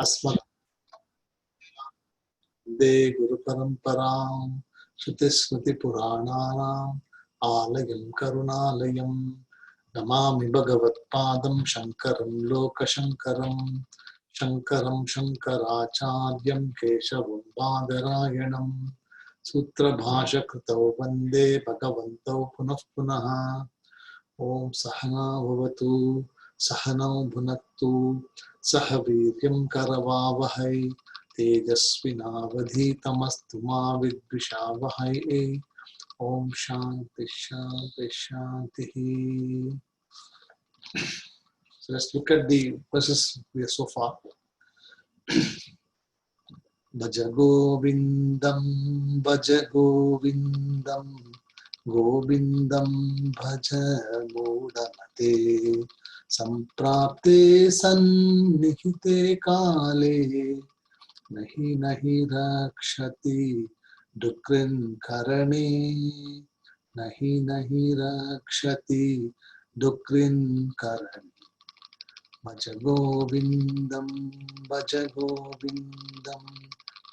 अस्मत् वन्दे गुरुपरम्परां श्रुतिस्मृतिपुराणानाम् आलयं करुणालयं नमामि भगवत्पादं शङ्करं लोकशङ्करं शङ्करं शङ्कराचार्यं केशवं बादरायणं सूत्रभाष्यकृतौ वन्दे भगवन्तौ पुनः पुनः। ॐ सहना भवतु सहनौ भुनक्तु सह वीर्यं करवावहै तेजस्विनावधीतमस्तु मा विद्विषावहै। ॐ शान्ति शान्ति शान्तिः। So let's look at the verses we are so far. Bhaja Govindam Govindam Bhaja Modamate Samprapte Sannihite Kale Nahi Nahi Rakshati Dukrin Karane Nahi Nahi Rakshati Dukrin Karane Bhaja Govindam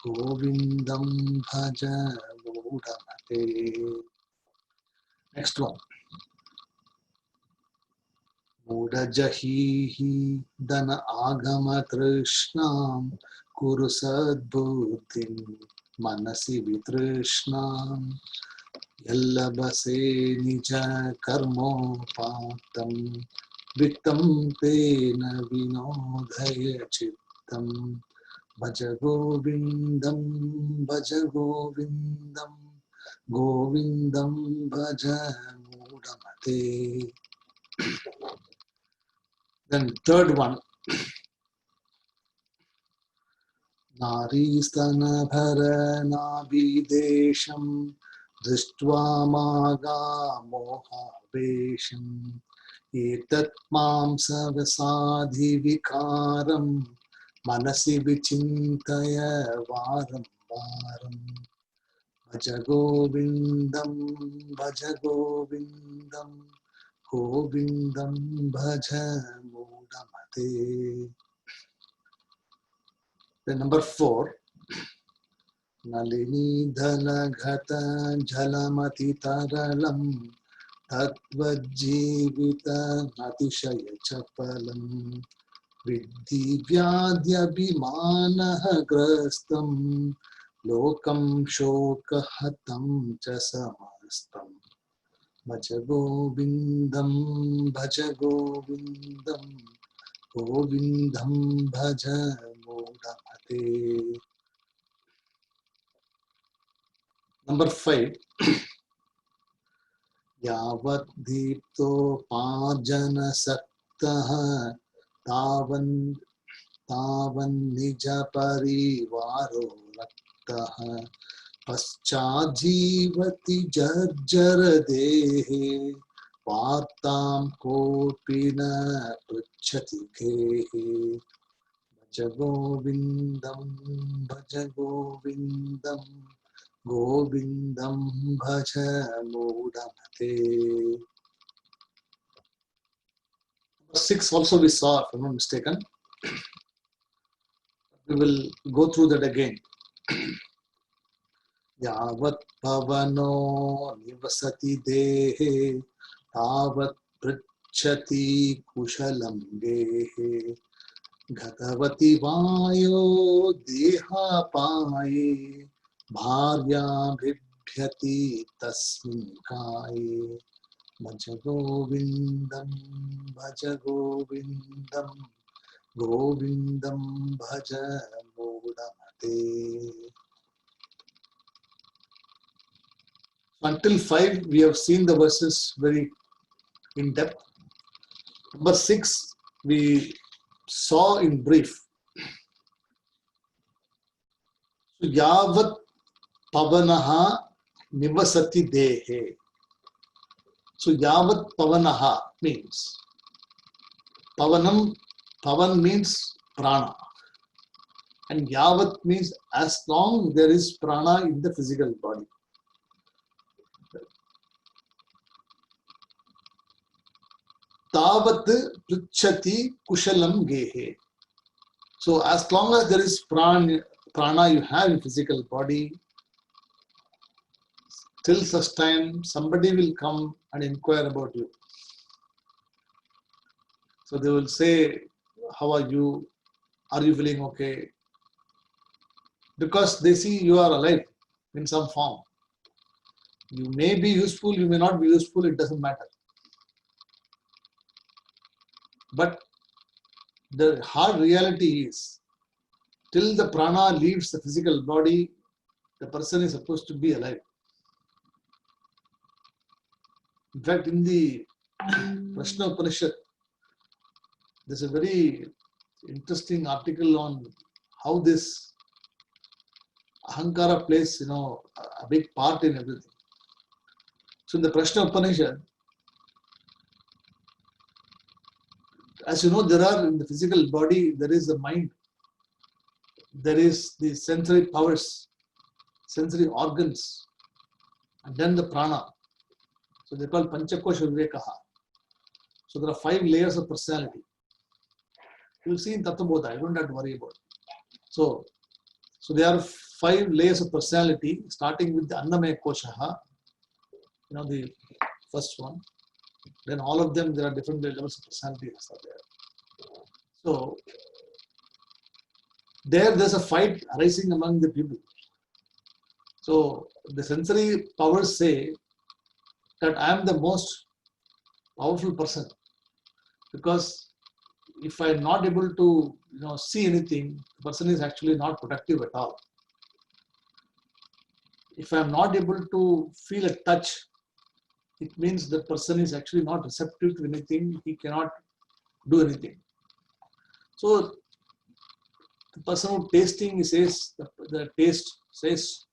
Govindam Bhaja Modamate. Next one. Mudajahihi dana agama trishnam kuru sadbuddhim manasi vitrishnam yallabase nija karmopatam vittam tena vinodhaya chittam bhaja govindam govindam bhaja mudamate. Then third one, Naristana bharana videsham drishtva maga moha vesham etat mam savasadhi vikaram manasi vichintaya varam varam bhaja govindam Govindam bhaja mudamate. Then number 4, Nalini dhalagata jalamati taralam tatvajjivita natishaya chapalam viddhi vyadhyabhimanaha grastam lokam shokahatam cha samastam. Bhaja Govindam Govindam Bhaja Modamate. Number 5, Yavat Deepto Pajana Saktaha Tavan Nija Parivaro Raktaha Paschajivati Jarjara Dehe Vartam Kopina Pruchati Kehe Bhaja Govindam Govindam Bhaja Modamate. Number 6 also we saw, if I'm not mistaken. We will go through that again. Yavat pavano nivasati dehe tavat pruchati kushalam gehe Gatavati vayo deha paye bharya bhibhyati tasmin kaye Bhaja Govindam Govindam Bhaja Modamate. Until 5, we have seen the verses very in depth. Number 6, we saw in brief. So, Yavat Pavanaha Nivasati Dehe. So, Yavat Pavanaha means Pavan means prana. And Yavat means as long there is prana in the physical body. Tavat pruchati kushalam gehe. So as long as there is prana you have in physical body, till such time somebody will come and inquire about you. So they will say, how are you? Are you feeling okay? Because they see you are alive in some form. You may be useful, you may not be useful, it doesn't matter. But the hard reality is, till the prana leaves the physical body, the person is supposed to be alive. In fact, in the Prashna Upanishad, there's a very interesting article on how this ahankara plays, a big part in everything. So in the Prashna Upanishad, as you know, there are in the physical body, there is the mind, there is the sensory powers, sensory organs, and then the prana. So they call Panchakosha Vivekaha. So there are 5 layers of personality. You will see in Tattva Bodha, you don't have to worry about it. So there are 5 layers of personality, starting with the Annamaya Koshaha, the first one. Then all of them, there are different levels of personality are there. So there's a fight arising among the people. So the sensory powers say that I am the most powerful person, because if I am not able to see anything, the person is actually not productive at all. If I am not able to feel a touch, it means the person is actually not receptive to anything, he cannot do anything. So the person who tasting, he says, the taste says,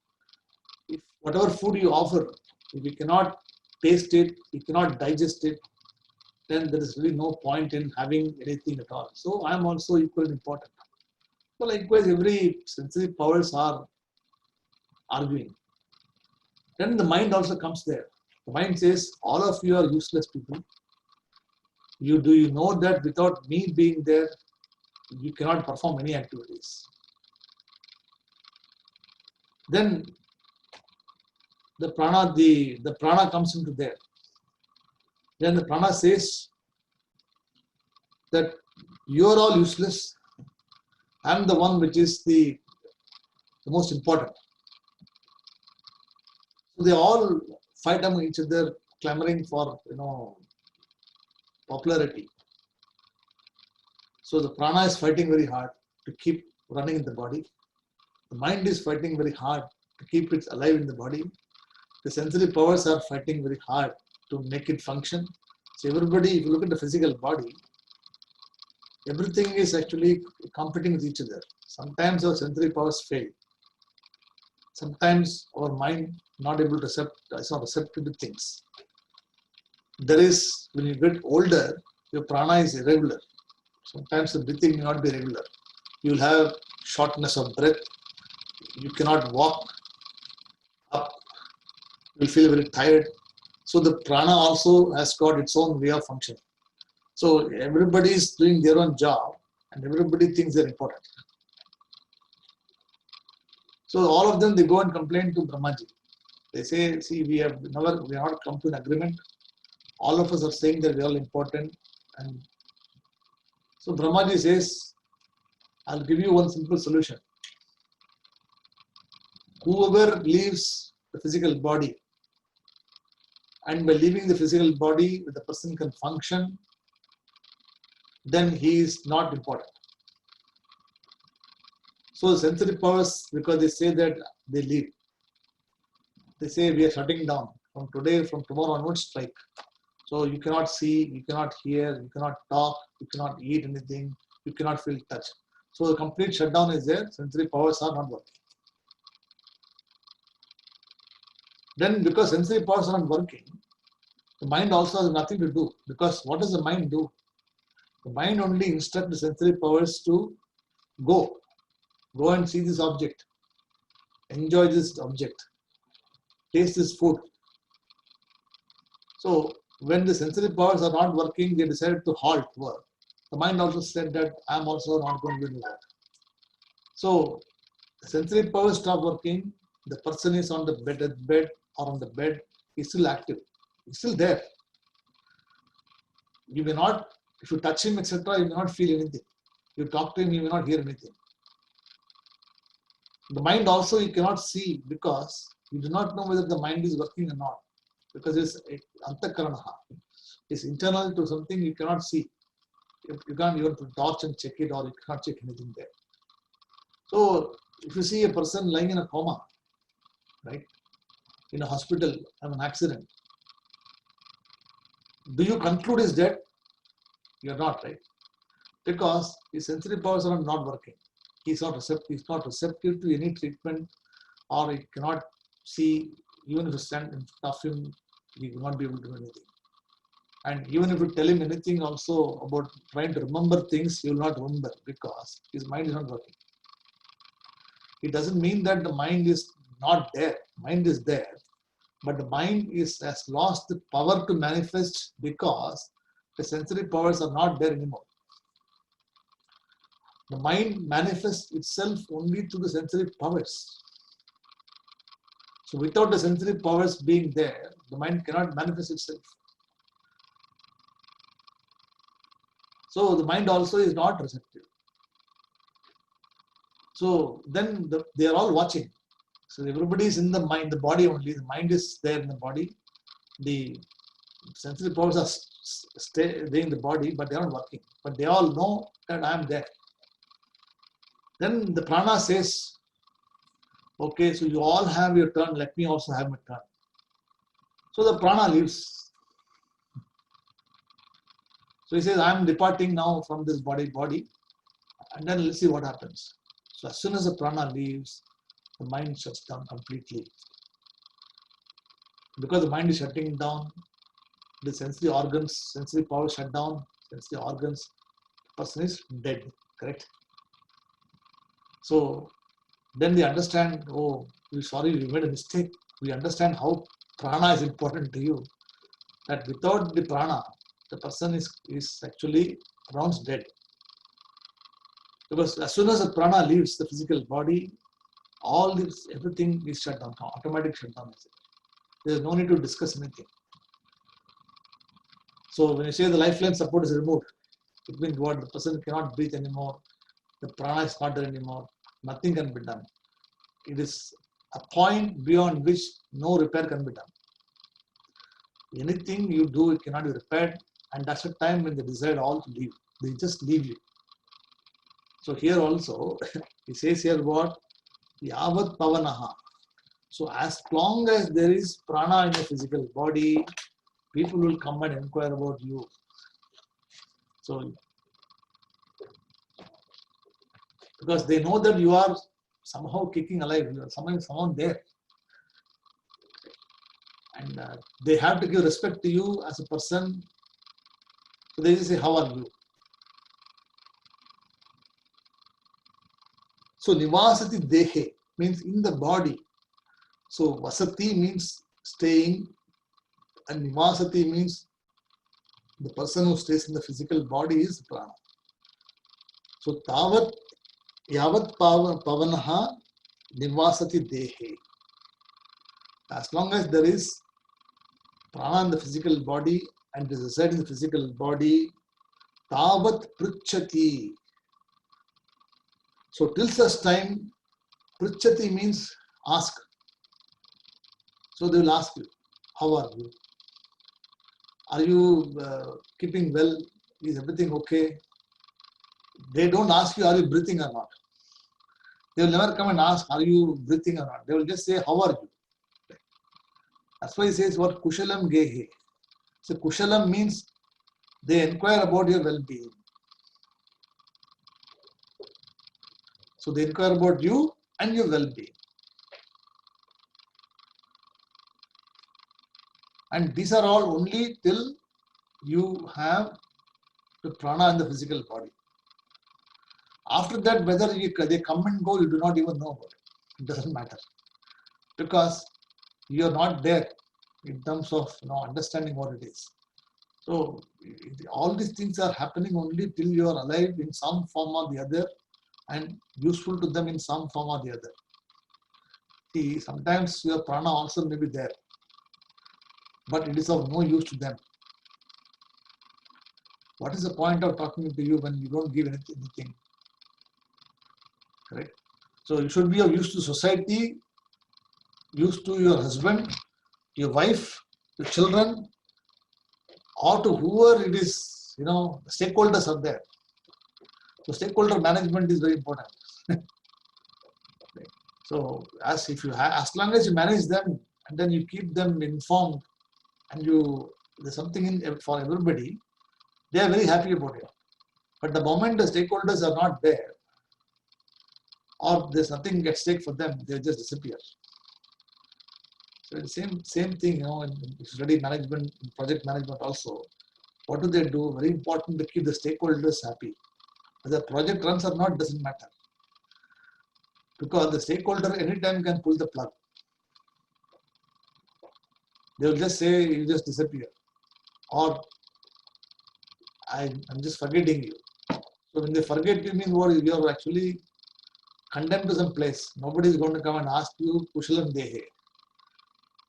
if whatever food you offer, if you cannot taste it, you cannot digest it, then there is really no point in having anything at all. So I am also equally important. So likewise, every sensory powers are arguing. Then the mind also comes there. The mind says, all of you are useless people. You know that without me being there, you cannot perform any activities. Then the prana comes into there. Then the prana says that you are all useless. I am the one which is the most important. So they all fight among each other, clamoring for popularity. So the prana is fighting very hard to keep running in the body. The mind is fighting very hard to keep it alive in the body. The sensory powers are fighting very hard to make it function. So everybody, if you look at the physical body, everything is actually competing with each other. Sometimes our sensory powers fail. Sometimes our mind not able to is not receptive to things. There is, when you get older, your prana is irregular. Sometimes the breathing may not be regular. You will have shortness of breath. You cannot walk up. You will feel very tired. So the prana also has got its own way of functioning. So everybody is doing their own job and everybody thinks they're important. So all of them, they go and complain to Brahmaji. They say, see, we have not come to an agreement. All of us are saying that we are all important. And so Brahmaji says, I'll give you one simple solution. Whoever leaves the physical body, and by leaving the physical body, the person can function, then he is not important. So sensory powers, because they say that they leave. They say we are shutting down. From tomorrow onwards, strike. So you cannot see, you cannot hear, you cannot talk, you cannot eat anything, you cannot feel touch. So the complete shutdown is there, sensory powers are not working. Then because sensory powers are not working, the mind also has nothing to do. Because what does the mind do? The mind only instructs the sensory powers to go and see this object, enjoy this object, taste this food. So when the sensory powers are not working, they decided to halt work. The mind also said that I am also not going to do that. So the sensory powers stop working. The person is on the bed or on the bed. He's still active. He's still there. You may not, if you touch him, etc., you may not feel anything. You talk to him, you may not hear anything. The mind also you cannot see because you do not know whether the mind is working or not. Because it's antakaranaha. It's internal to something you cannot see. You can't even put torch and check it, or you cannot check anything there. So if you see a person lying in a coma, right, in a hospital, have an accident, do you conclude he's dead? You're not, right? Because his sensory powers are not working. He's not receptive to any treatment, or he cannot see. Even if you stand in front of him, he will not be able to do anything. And even if you tell him anything also about trying to remember things, he will not remember because his mind is not working. It doesn't mean that the mind is not there. Mind is there, but the mind has lost the power to manifest because the sensory powers are not there anymore. The mind manifests itself only through the sensory powers. So without the sensory powers being there, the mind cannot manifest itself. So the mind also is not receptive. So then they are all watching. So everybody is in the mind, the body only. The mind is there in the body. The sensory powers are staying in the body, but they are not working. But they all know that I am there. Then the prana says, okay, so you all have your turn, let me also have my turn. So the prana leaves. So he says, I am departing now from this body, and then let's see what happens. So as soon as the prana leaves, the mind shuts down completely. Because the mind is shutting down, the sensory organs, sensory power shut down, sensory organs, the person is dead, correct? So then they understand, oh, we're sorry, we made a mistake. We understand how prana is important to you. That without the prana, the person is actually pronounced dead. Because as soon as the prana leaves the physical body, all this, everything is shut down, automatic shutdown. There is no need to discuss anything. So when you say the lifeline support is removed, it means what? The person cannot breathe anymore. The prana is not there anymore. Nothing can be done. It is a point beyond which no repair can be done. Anything you do, it cannot be repaired, and that's the time when they decide all to leave. They just leave you. So here also, he says here what? Yavat pavanaha. So as long as there is prana in the physical body, people will come and inquire about you. So, because they know that you are somehow kicking alive, you are someone there. And they have to give respect to you as a person. So they just say, how are you? So nivasati dehe means in the body. So vasati means staying, and nivasati means the person who stays in the physical body is prana. So tavat yavat pavanaha nivasati dehe. As long as there is prana in the physical body and is reside in the physical body, tavat pruchati. So till such time, pruchati means ask. So they will ask you, how are you? Are you keeping well? Is everything okay? They don't ask you, are you breathing or not? They will never come and ask, are you breathing or not? They will just say, how are you? That's why he says what kushalam gehe. So kushalam means they inquire about your well-being. So they inquire about you and your well-being. And these are all only till you have the prana in the physical body. After that, whether they come and go, you do not even know about it. It doesn't matter. Because you are not there in terms of understanding what it is. So all these things are happening only till you are alive in some form or the other, and useful to them in some form or the other. See, sometimes your prana also may be there, but it is of no use to them. What is the point of talking to you when you don't give anything? Correct? So you should be of use to society, use to your husband, your wife, your children, or to whoever it is, stakeholders are there. So stakeholder management is very important. So as long as you manage them and then you keep them informed and there's something in for everybody, they are very happy about it. But the moment the stakeholders are not there, or there's nothing at stake for them, they just disappear. So the same thing, in study management, in project management also. What do? Very important to keep the stakeholders happy. Whether the project runs or not doesn't matter. Because the stakeholder anytime can pull the plug. They will just say, you just disappear. Or I'm just forgetting you. So when they forget you, means what? You are actually condemned to some place. Nobody is going to come and ask you Kushalam Dehe.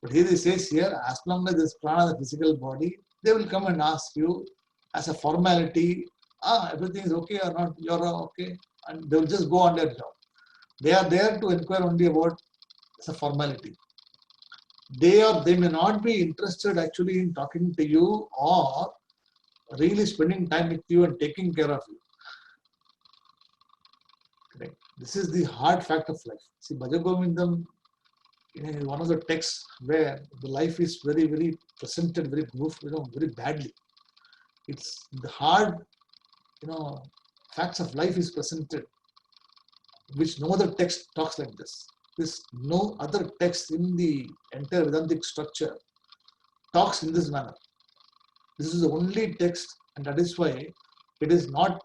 But here he says here, as long as this prana, the physical body, they will come and ask you as a formality, everything is okay or not, you're okay, and they will just go on their job. They are there to inquire only about as a formality. They may not be interested actually in talking to you or really spending time with you and taking care of you. Correct. This is the hard fact of life. See, Bhaja Govindam, one of the texts where the life is very, very presented very badly. It's the hard, facts of life is presented, which no other text talks like this. There's no other text in the entire Vedantic structure talks in this manner. This is the only text, and that is why it is not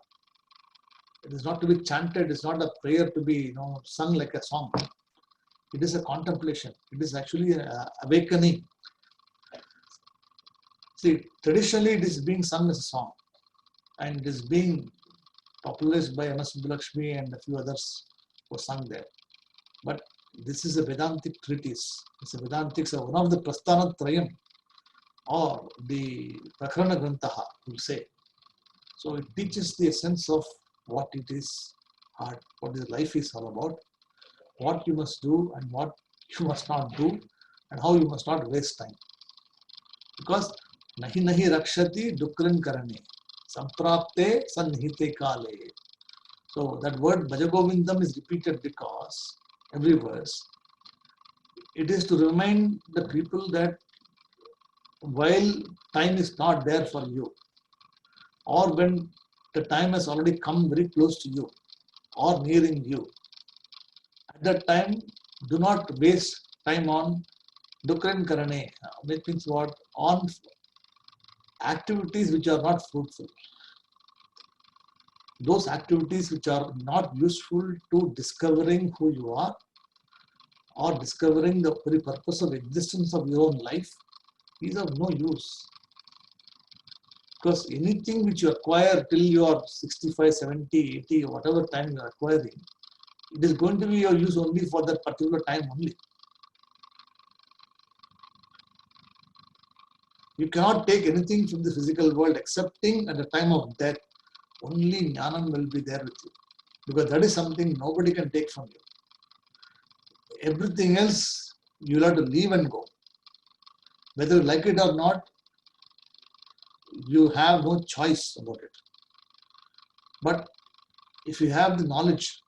to be chanted. It's not a prayer to be sung like a song. It is a contemplation. It is actually an awakening. See, traditionally it is being sung as a song, and it is being popularized by M.S. Subbulakshmi and a few others who sung there. But this is a Vedantic treatise. It's a Vedantic, so one of the Prasthana Trayam or the Prakarana Grantaha, we'll say. So it teaches the essence of what it is, what this life is all about, what you must do and what you must not do, and how you must not waste time. Because nahi nahi rakshati dukran karane, samprapte sannihite kale. So that word Bhaja Govindam is repeated because every verse, it is to remind the people that while time is not there for you, or when the time has already come very close to you or nearing you, at that time, do not waste time on dukran karane, which means what? On activities which are not fruitful. Those activities which are not useful to discovering who you are or discovering the very purpose of existence of your own life, these are no use. Because anything which you acquire till you are 65, 70, 80, or whatever time you are acquiring, it is going to be your use only for that particular time only. You cannot take anything from the physical world excepting at the time of death. Only Jnanam will be there with you. Because that is something nobody can take from you. Everything else, you will have to leave and go. Whether you like it or not, you have no choice about it. But if you have the knowledge,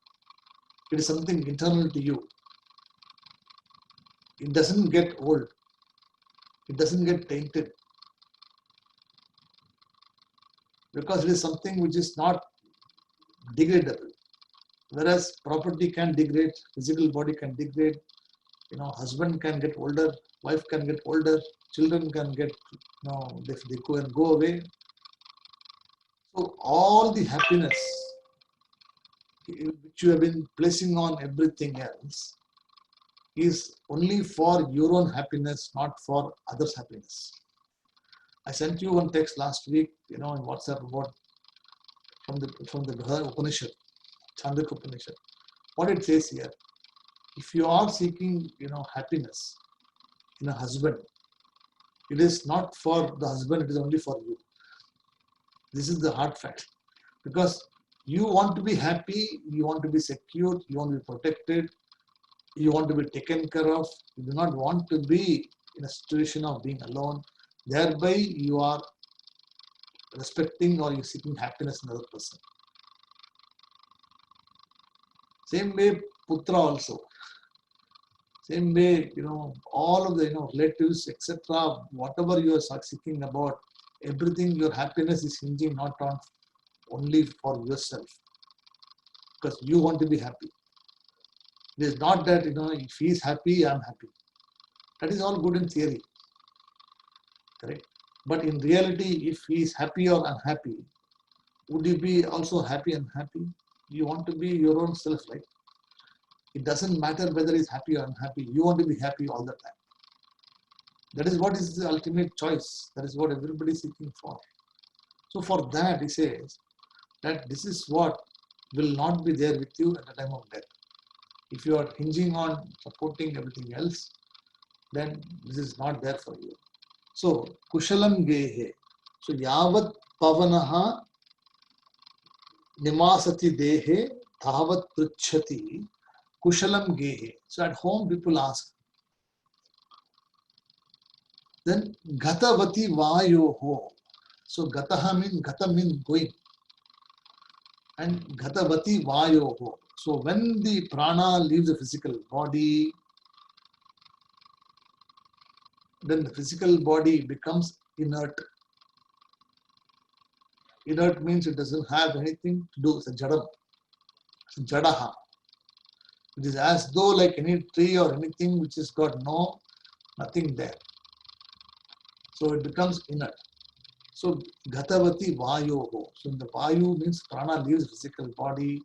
it is something internal to you. It doesn't get old. It doesn't get tainted. Because it is something which is not degradable. Whereas property can degrade, physical body can degrade, husband can get older, wife can get older, children can get, they go and go away. So all the happiness which you have been placing on everything else is only for your own happiness, not for others' happiness. I sent you one text last week, in WhatsApp about from the Upanishad. Chandaka Upanishad. What it says here, if you are seeking, happiness in a husband, it is not for the husband, it is only for you. This is the hard fact. Because you want to be happy, you want to be secure, you want to be protected, you want to be taken care of, you do not want to be in a situation of being alone. Thereby, you are respecting or you're seeking happiness in another person. Same way, Putra also. Same way, all of the relatives, etc., whatever you are seeking about, everything, your happiness is hinging not on only for yourself, because you want to be happy. It is not that, if he is happy, I am happy. That is all good in theory, correct? But in reality, if he is happy or unhappy, would you be also happy and unhappy? You want to be your own self, right? It doesn't matter whether he's happy or unhappy. You want to be happy all the time. That is what is the ultimate choice. That is what everybody is seeking for. So for that, he says that this is what will not be there with you at the time of death. If you are hinging on supporting everything else, then this is not there for you. So, Kushalam Gehe. So, Yavat Pavanaha Nimasati Dehe Dhavat Pruchati Kushalam Gehe. So, at home, people ask. Then, Gatavati Vayoho. So, Gata means going. And Gatavati Vayoho. So, when the prana leaves the physical body, then the physical body becomes inert. Inert means it doesn't have anything to do. It's a jadam. It's jadaha. It is as though like any tree or anything which has got nothing there. So it becomes inert. So Gatavati Vayoho. So the Vayu means prana leaves the physical body.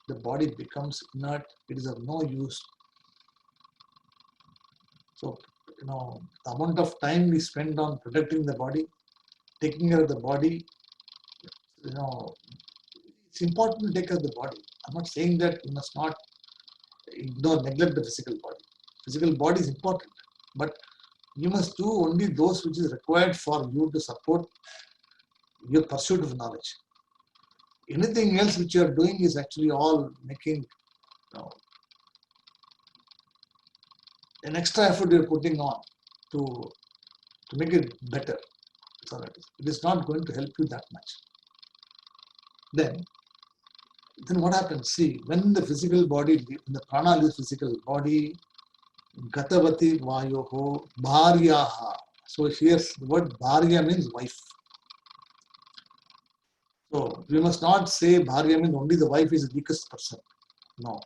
The body becomes inert. It is of no use. So, the amount of time we spend on protecting the body, taking care of the body, it's important to take care of the body. I'm not saying that you must not neglect the physical body. Physical body is important, but you must do only those which is required for you to support your pursuit of knowledge. Anything else which you are doing is actually all making an extra effort you're putting on to make it better. That's all it is. It is not going to help you that much. Then what happens? See, when the physical body, when the prana leaves physical body, Gatavati Vayoho Bharyaha. So here the word Bharya means wife. So we must not say Bharya means only the wife is the weakest person. No.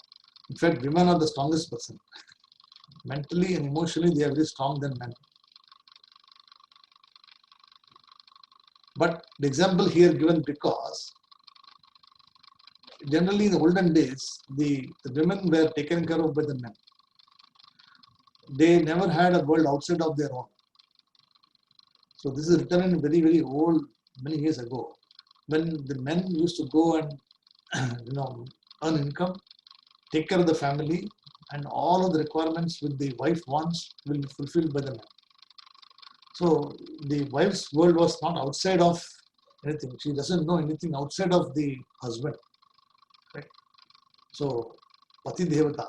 In fact, women are the strongest person. Mentally and emotionally, they are very strong than men. But the example here given because generally in the olden days, the women were taken care of by the men. They never had a world outside of their own. So this is written in very, very old, many years ago, when the men used to go and earn income, take care of the family, and all of the requirements which the wife wants will be fulfilled by the man. So the wife's world was not outside of anything. She doesn't know anything outside of the husband. Right? So, Pati Devata.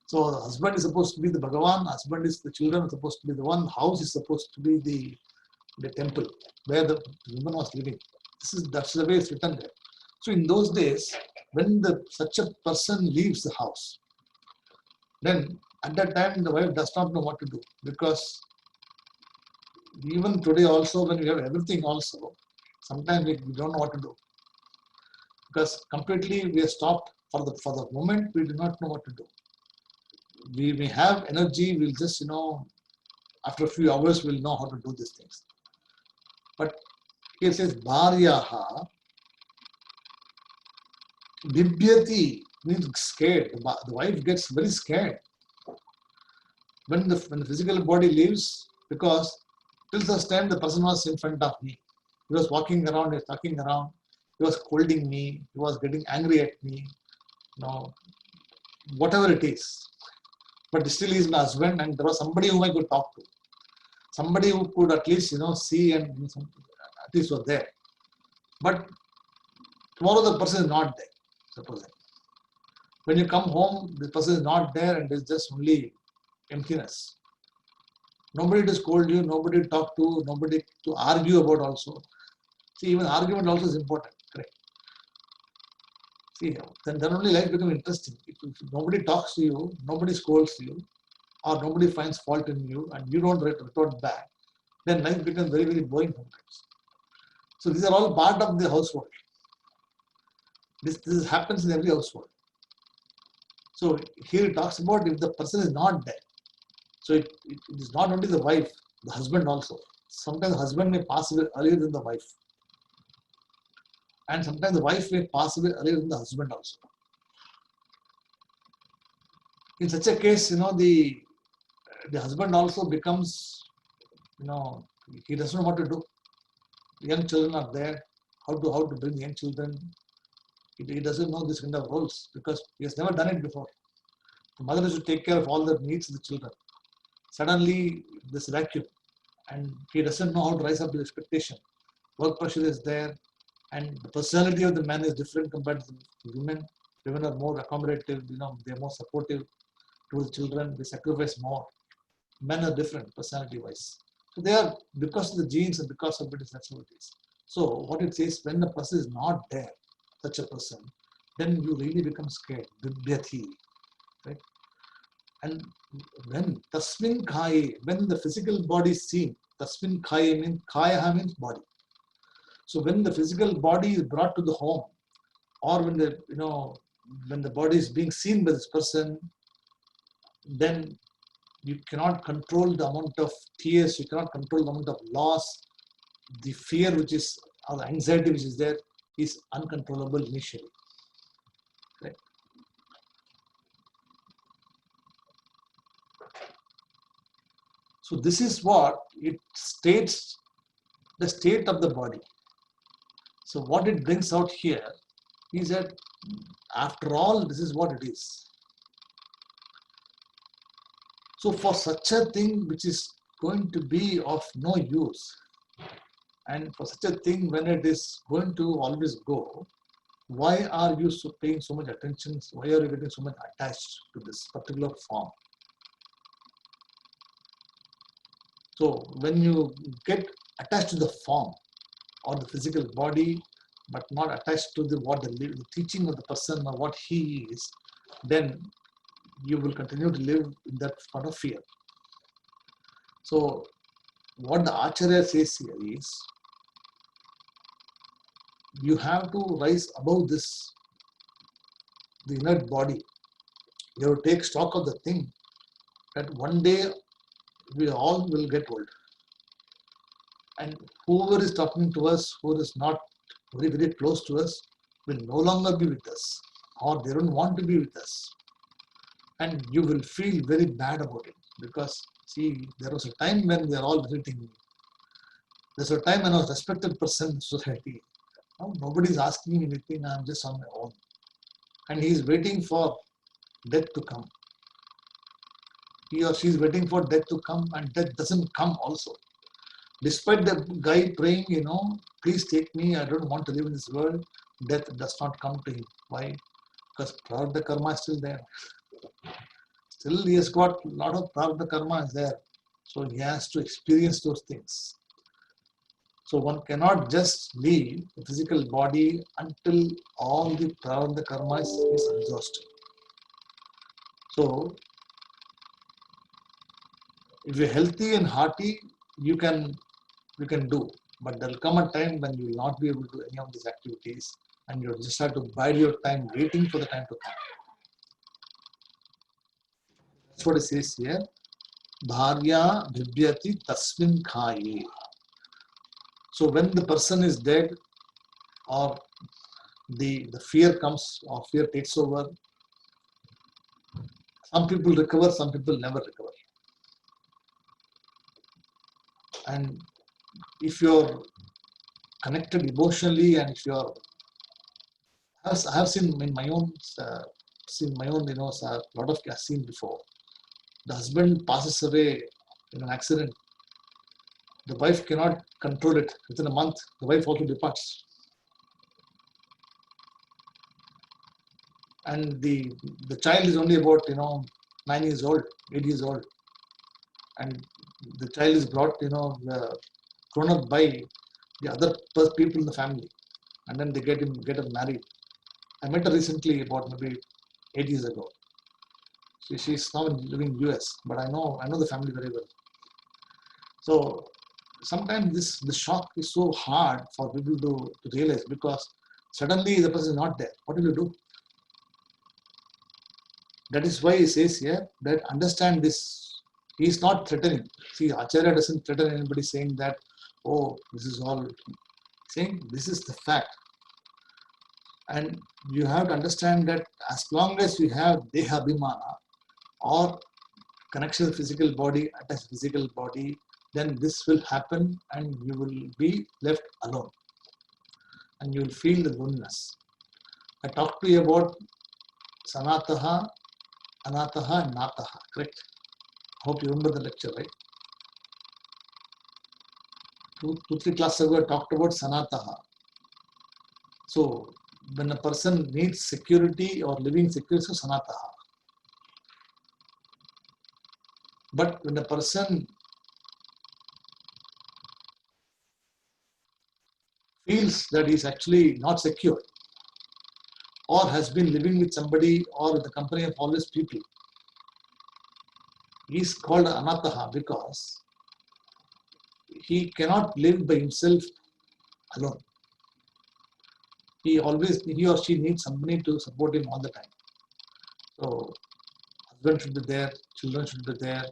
So the husband is supposed to be the Bhagavan, husband is the children are supposed to be the one, house is supposed to be the temple where the woman was living. That's the way it's written there. So in those days, when such a person leaves the house, then at that time the wife does not know what to do, because even today also when we have everything also, sometimes we don't know what to do, because completely we are stopped for the moment. We do not know what to do. We may have energy, we'll just after a few hours we'll know how to do these things. But here it says Bharyaha Bibhyati means scared. The wife gets very scared when the physical body leaves, because till such time the person was in front of me. He was walking around, he was talking around, he was scolding me, he was getting angry at me. whatever it is, but still he is my husband, and there was somebody whom I could talk to, somebody who could at least see, and at least was there. But tomorrow the person is not there. Suppose when you come home, the person is not there, and there's just only emptiness. Nobody to scold you, nobody to talk to, nobody to argue about also. See, even argument also is important. Correct. See, then only life becomes interesting. If nobody talks to you, nobody scolds you, or nobody finds fault in you, and you don't retort back, then life becomes very, very boring sometimes. So these are all part of the household. This happens in every household. So here it talks about if the person is not there. So it is not only the wife, the husband also. Sometimes the husband may pass away earlier than the wife. And sometimes the wife may pass away earlier than the husband also. In such a case, the husband also becomes, he doesn't know what to do. Young children are there. How to bring young children. He doesn't know this kind of roles because he has never done it before. The mother is to take care of all the needs of the children. Suddenly, this vacuum, and he doesn't know how to rise up to the expectation. Work pressure is there, and the personality of the man is different compared to the women. Women are more accommodative, they're more supportive to the children, they sacrifice more. Men are different personality-wise. So they are, because of the genes and because of it, that's what it is. So what it says, when the person is not there, such a person, then you really become scared. Vibhyati, right? And when tasmin khaye, when the physical body is seen, tasmin khaye means kaya means body. So when the physical body is brought to the home, or when the body is being seen by this person, then you cannot control the amount of tears, you cannot control the amount of loss, the fear which is, or the anxiety which is there is uncontrollable initially. Right? So this is what it states, the state of the body. So what it brings out here is that after all, this is what it is. So for such a thing which is going to be of no use, and for such a thing when it is going to always go, why are you paying so much attention? Why are you getting so much attached to this particular form? So when you get attached to the form or the physical body, but not attached to the teaching of the person or what he is, then you will continue to live in that sort of fear. So what the Acharya says here is, you have to rise above this, the inert body. You have to take stock of the thing that one day we all will get old. And whoever is talking to us, who is not very, very close to us, will no longer be with us, or they don't want to be with us. And you will feel very bad about it, because see, there was a time when they are all visiting me. There's a time when I was a respected person in society. Now nobody is asking me anything, I'm just on my own. And he is waiting for death to come. He or she is waiting for death to come, and death doesn't come also. Despite the guy praying, please take me, I don't want to live in this world, death does not come to him. Why? Because prarabdha karma is still there. Still he has got a lot of prarabdha karma is there. So he has to experience those things. So one cannot just leave the physical body until all the prarabdha karma is exhausted. So if you're healthy and hearty, you can do. But there will come a time when you will not be able to do any of these activities, and you just have to bide your time waiting for the time to come. That's what it says here. Bharya vibhyati tasmin khaye. So when the person is dead, or the fear comes, or fear takes over, some people recover, some people never recover. And if you're connected emotionally, and if you're, I have seen in my own seen my own, a lot of I've seen before. The husband passes away in an accident. The wife cannot control it. Within a month, the wife also departs. And the child is only about 9 years old, 8 years old, and the child is brought grown up by the other people in the family, and then they get her married. I met her recently, about maybe 8 years ago. She's now living in US, but I know the family very well. So sometimes the shock is so hard for people to realize, because suddenly the person is not there. What will you do? That is why he says here that understand this. He is not threatening. See, Acharya doesn't threaten anybody saying that, oh, this is all. Saying this is the fact. And you have to understand that as long as you have Deha Abhimana, or connection with physical body, attached to physical body, then this will happen and you will be left alone. And you will feel the loneliness. I talked to you about Sanataha, Anataha, and Nataha, correct? Hope you remember the lecture, right? Two, 3 classes ago, I talked about Sanataha. So, when a person needs security or living security, so Sanataha. But when a person feels that he is actually not secure, or has been living with somebody or with the company of all these people, he is called Anataha, because he cannot live by himself alone. He or she needs somebody to support him all the time. So husband should be there, children should be there,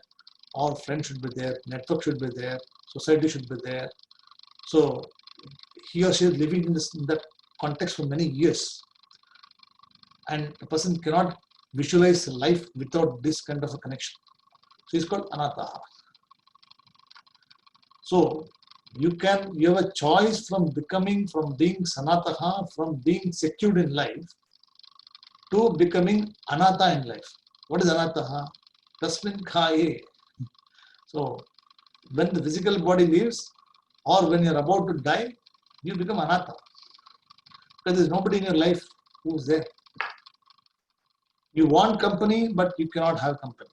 all friends should be there, network should be there, society should be there. So he or she is living in that context for many years, and the person cannot visualize life without this kind of a connection. So it's called Anataha. So you have a choice from being Sanataha, from being secured in life, to becoming Anata in life. What is Anataha? Tasmin Khaye. So when the physical body leaves, or when you're about to die, you become Anata. Because there's nobody in your life who's there. You want company, but you cannot have company.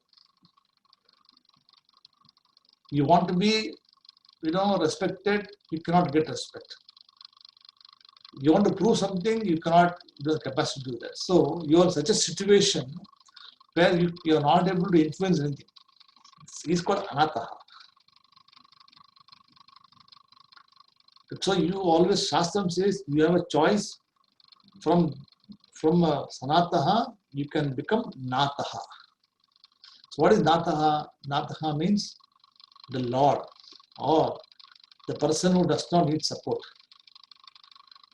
You want to be, respected, you cannot get respect. You want to prove something, you cannot have the capacity to do that. So you are in such a situation where you are not able to influence anything. It's called Anataha. So you always, Shastram says, you have a choice from Sanataha, you can become Nataha. So what is Nataha? Nataha means the Lord, or the person who does not need support.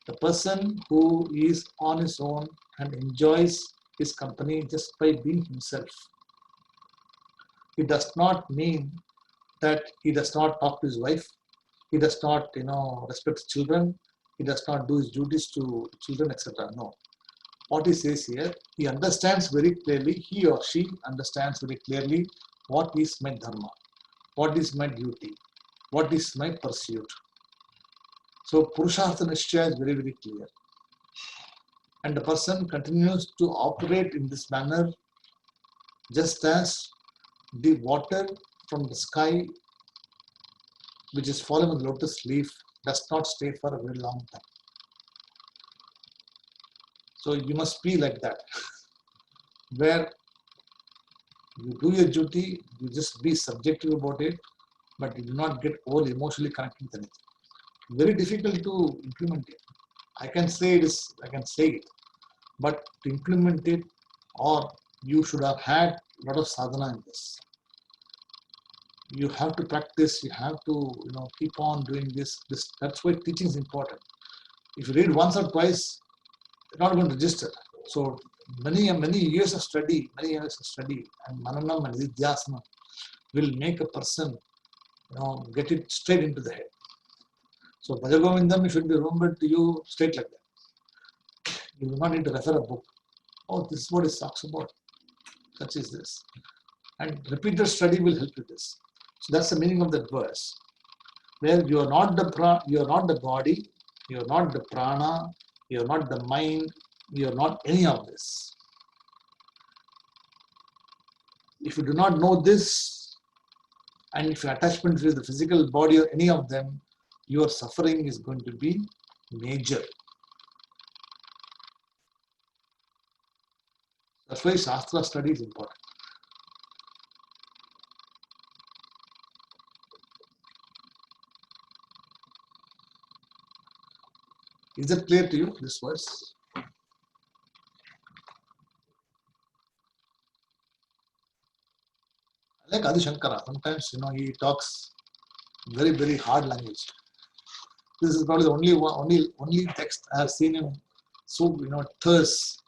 The person who is on his own and enjoys his company just by being himself. It does not mean that he does not talk to his wife, he does not, respect children, he does not do his duties to children, etc. No. What he says here, he understands very clearly, he or she understands very clearly what is my dharma, what is my duty, what is my pursuit. So Purushartha Nishchaya is very, very clear. And the person continues to operate in this manner, just as the water from the sky, which is falling on the lotus leaf, does not stay for a very long time. So you must be like that, where you do your duty, you just be subjective about it, but you do not get all emotionally connected with anything. Very difficult to implement it. I can say it, but to implement it, or you should have had a lot of sadhana in this. You have to practice, you have to keep on doing this. That's why teaching is important. If you read once or twice, you're not going to register. So many years of study, and mananam and nidhyasana will make a person get it straight into the head. So Bhajagovindam should be remembered to you straight like that. You do not need to refer a book. Oh, this is what it talks about. Such is this. And repeated study will help you this. So that's the meaning of that verse. Where you are not you are not the body, you are not the prana, you are not the mind, you are not any of this. If you do not know this, and if your attachment with the physical body or any of them, your suffering is going to be major. That's why Shastra study is important. Is that clear to you, this verse? Like Adi Shankara, sometimes he talks very, very hard language. This is probably the only text I have seen him so terse.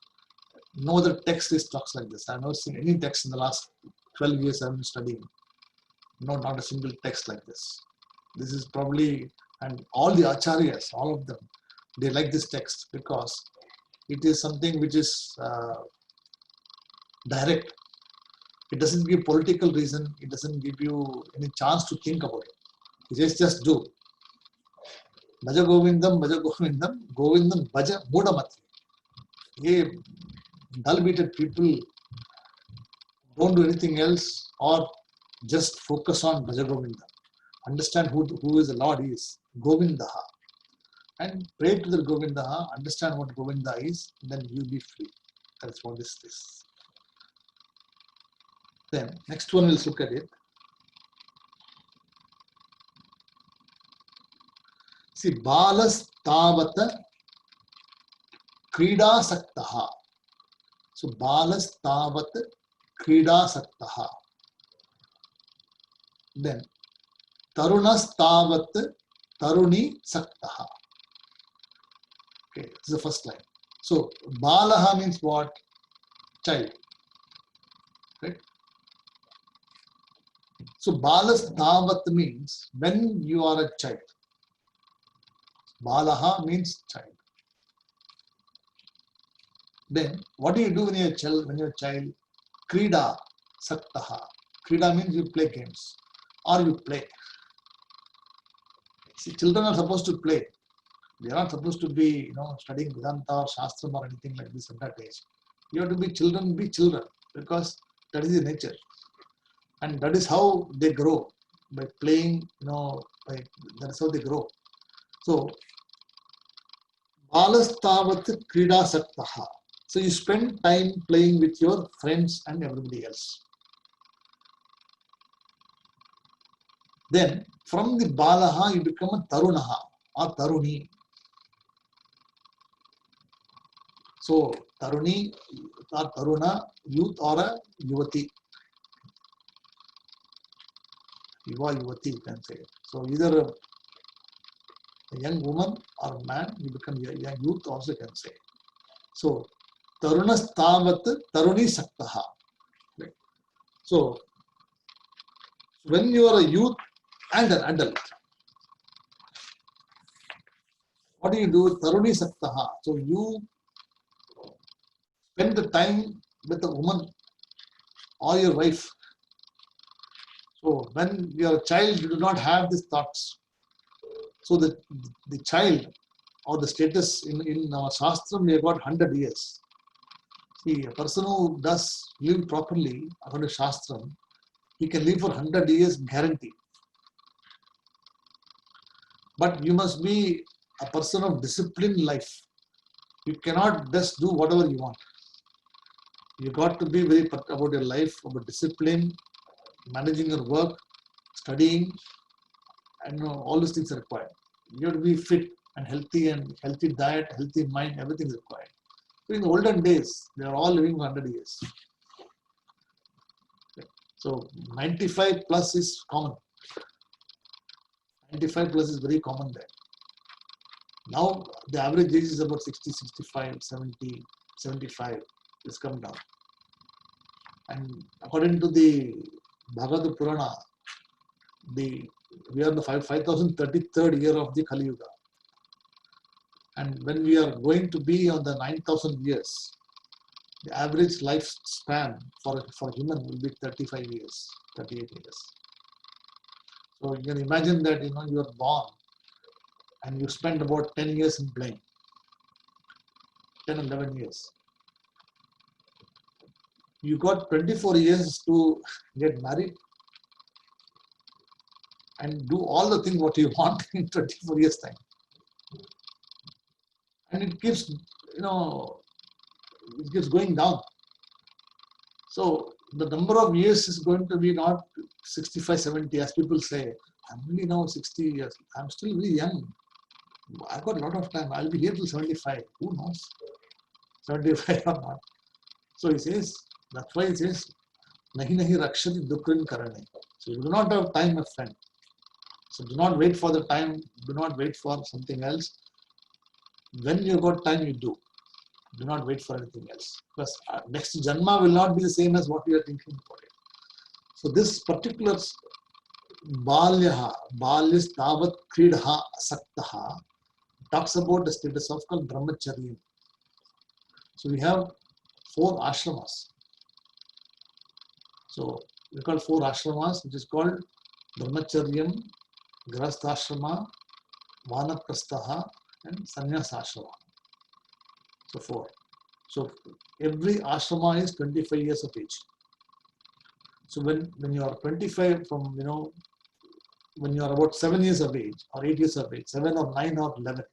No other text is talks like this. I have never seen any text in the last 12 years I've been studying. No, not a single text like this. This is probably, and all the acharyas, all of them, they like this text because it is something which is direct. It doesn't give political reason. It doesn't give you any chance to think about it. It says just do. Bhaja Govindam, Govindam Bhaja Mudamati. Hey, dull-beated people, don't do anything else or just focus on Bhaja Govindam. Understand who is the Lord is, Govindaha. And pray to the Govindaha, understand what Govinda is, then you'll be free. That's what is this. Then, next one, we'll look at it. See, Balas Tavata Krida Saktaha. So, Balas Tavat Krida Saktaha. Then, Tarunas Tavat Taruni Saktaha. Okay, this is the first line. So, Balaha means what? Child. Right? So, Balas Tavat means when you are a child. Balaha means child. Then, what do you do when you're a child? Krida Saktaha. Krida means you play games or you play. See, children are supposed to play. They are not supposed to be, studying Vedanta or Shastram or anything like this at that age. You have to be children, because that is the nature. And that is how they grow, by playing, that's how they grow. So, Balastavat Krida Saktaha. So, you spend time playing with your friends and everybody else. Then, from the Balaha, you become a Tarunaha or Taruni. So, Taruni or Taruna, youth or a Yuvati. Yuva, Yuvati, you can say. So, either a young woman or a man, you become a young youth also can say. So, Tarunas Tavat Taruni Saktaha. Right. So, when you are a youth and an adult, what do? Taruni Saktaha. So, you spend the time with a woman or your wife. So, when you are a child, you do not have these thoughts. So, the child or the status in our Shastram, we have got 100 years. See, a person who does live properly according to Shastram, he can live for 100 years guaranteed. But you must be a person of disciplined life. You cannot just do whatever you want. You got to be very particular about your life, about discipline, managing your work, studying, and all these things are required. You have to be fit and healthy diet, healthy mind, everything is required. So in the olden days, they are all living for 100 years. So 95 plus is common. 95 plus is very common there. Now the average age is about 60, 65, 70, 75. It's come down. And according to the Bhagavad Purana, we are in the 5033rd year of the Kali Yuga. And when we are going to be on the 9,000 years, The average lifespan for human will be 35 years, 38 years. So you can imagine that you are born and you spend about 10 years in playing, 10, 11 years. You got 24 years to get married and do all the things what you want in 24 years time. And it keeps, it keeps going down. So the number of years is going to be not 65, 70, as people say. I'm only now 60 years. I'm still very young. I've got a lot of time. I'll be here till 75. Who knows? 75 or not. So he says, that's why he says, nahi nahi rakshati dukrin karane. So you do not have time, my friend. So do not wait for the time. Do not wait for something else. When you got time, you do. Do not wait for anything else. Because next janma will not be the same as what we are thinking about it. So this particular balyaha, balyas tavat kridha asaktaha, talks about the status of called brahmacharya. So we have 4 ashramas. So we call 4 ashramas, which is called brahmacharyam, grahasthashrama, vanaprastaha, and sannyasashrama. So 4. So every ashrama is 25 years of age. So when you are 25, from when you are about 7 years of age or 8 years of age, 7 or 9 or 11.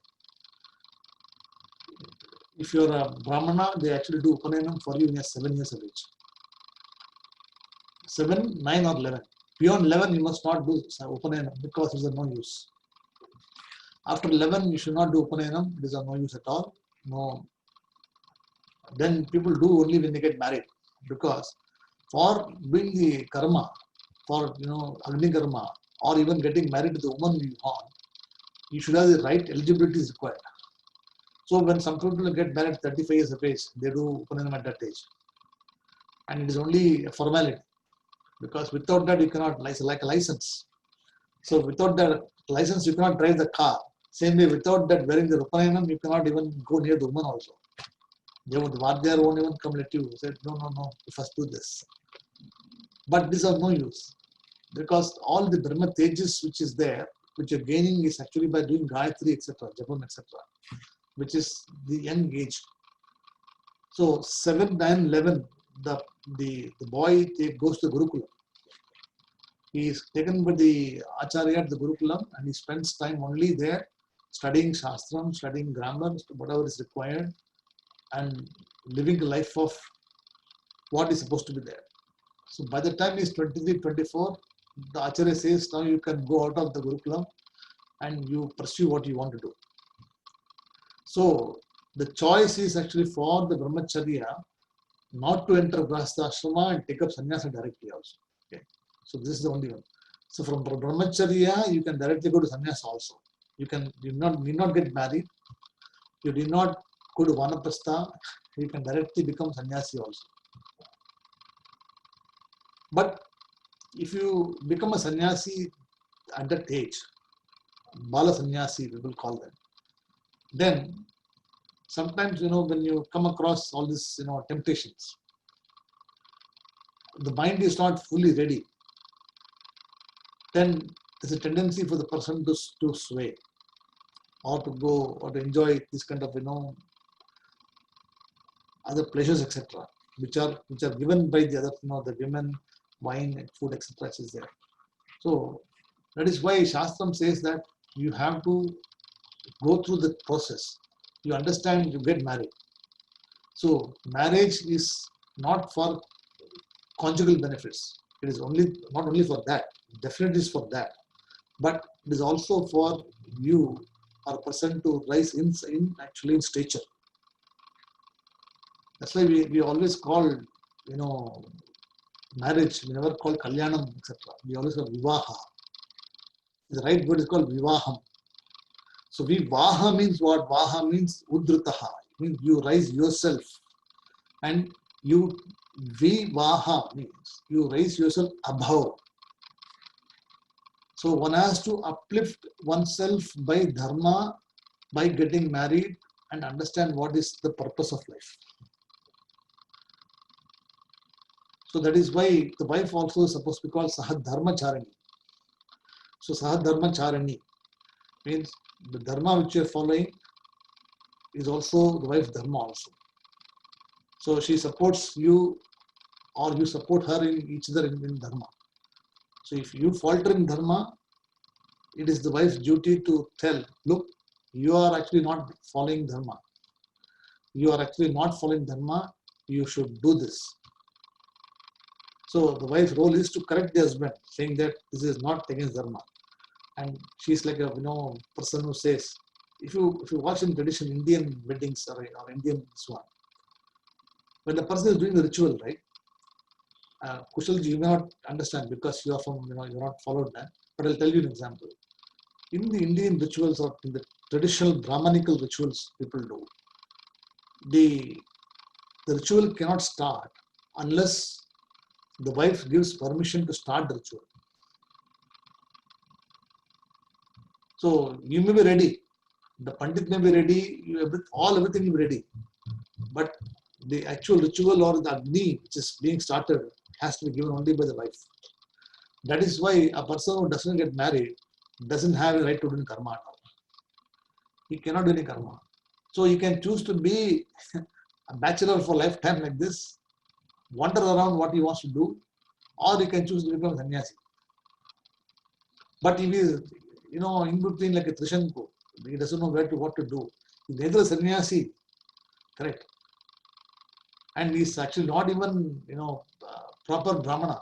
If you are a Brahmana, they actually do Upanayana for you when you are 7 years of age. 7, 9 or 11. Beyond 11, you must not do Upanayana because it is of no use. After 11, you should not do Upanayana. It is of no use at all. No. Then people do only when they get married. Because for doing the karma, for Agni karma, or even getting married to the woman you want, you should have the right eligibility is required. So when some people get married at 35 years of age, they do Upanayana at that age. And it is only a formality. Because without that, you cannot, like a license. So without that license, you cannot drive the car. Same way, without that wearing the Upanayana, you cannot even go near the woman also. The Vadhyar won't even come let you. Say, no, you first do this. But these are no use. Because all the Brahma Tejas which is there, which you're gaining is actually by doing Gayatri, etc., Japam, etc., which is the young age. So 7, 9, 11, the boy goes to Gurukula. He is taken by the Acharya at the Gurukulam and he spends time only there studying Shastram, studying grammar, whatever is required, and living a life of what is supposed to be there. So by the time he is 23, 24, the Acharya says, now you can go out of the Gurukulam and you pursue what you want to do. So the choice is actually for the Brahmacharya not to enter Grahastha Ashrama and take up sannyasa directly also. Okay. So this is the only one. So from Brahmacharya, you can directly go to sannyasa also. You need not get married. You did not go to Vanaprastha. You can directly become sannyasi also. But if you become a sannyasi at that age, Bala sannyasi, we will call them, then sometimes, when you come across all these, temptations, the mind is not fully ready. Then there's a tendency for the person to sway or to go or to enjoy this kind of, other pleasures, etc., which are given by the other, the women, wine, and food, etc., is there. So that is why Shastram says that you have to go through the process. You understand, you get married. So marriage is not for conjugal benefits. It is not only for that. Definitely is for that. But it is also for you or a person to rise in stature. That's why we always call, marriage, we never call kalyanam, etc. We always call vivaha. The right word is called vivaham. So vivaha means what? Vaha means udritaha. It means you rise yourself. And vivaha means you raise yourself above. So one has to uplift oneself by dharma, by getting married and understand what is the purpose of life. So that is why the wife also is supposed to be called Sahadharmacharani. So Sahadharmacharani means the dharma which you are following is also the wife's dharma also. So she supports you or you support her in each other in dharma. So if you falter in dharma, it is the wife's duty to tell, look, you are actually not following dharma. You are actually not following dharma. You should do this. So the wife's role is to correct the husband, saying that this is not against dharma. And she's like a person who says, if you watch in tradition Indian weddings or Indian this one, when the person is doing the ritual, right? Kushalji, you may not understand because you are from you're not followed that, but I'll tell you an example. In the Indian rituals or in the traditional Brahmanical rituals people do, the ritual cannot start unless the wife gives permission to start the ritual. So you may be ready, the Pandit may be ready, everything will be ready, but the actual ritual or the Agni which is being started has to be given only by the wife. That is why a person who doesn't get married doesn't have a right to do karma at all. He cannot do any karma. So he can choose to be a bachelor for lifetime like this, wander around what he wants to do, or he can choose to become a sannyasi. But if he is, in between like a Trishanku, he doesn't know what to do. He's neither a sannyasi, correct? And he's actually not even, proper Brahmana.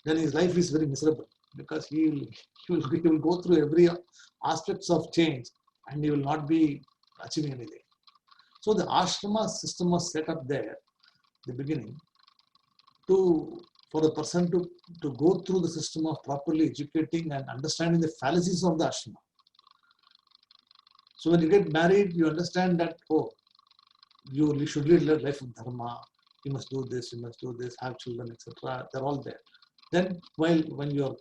Then his life is very miserable because he will go through every aspects of change and he will not be achieving anything. So the ashrama system was set up there, the beginning, for the person to go through the system of properly educating and understanding the fallacies of the ashrama. So when you get married, you understand that, you should lead a life of dharma, you must do this, have children, etc. They're all there. Then when you're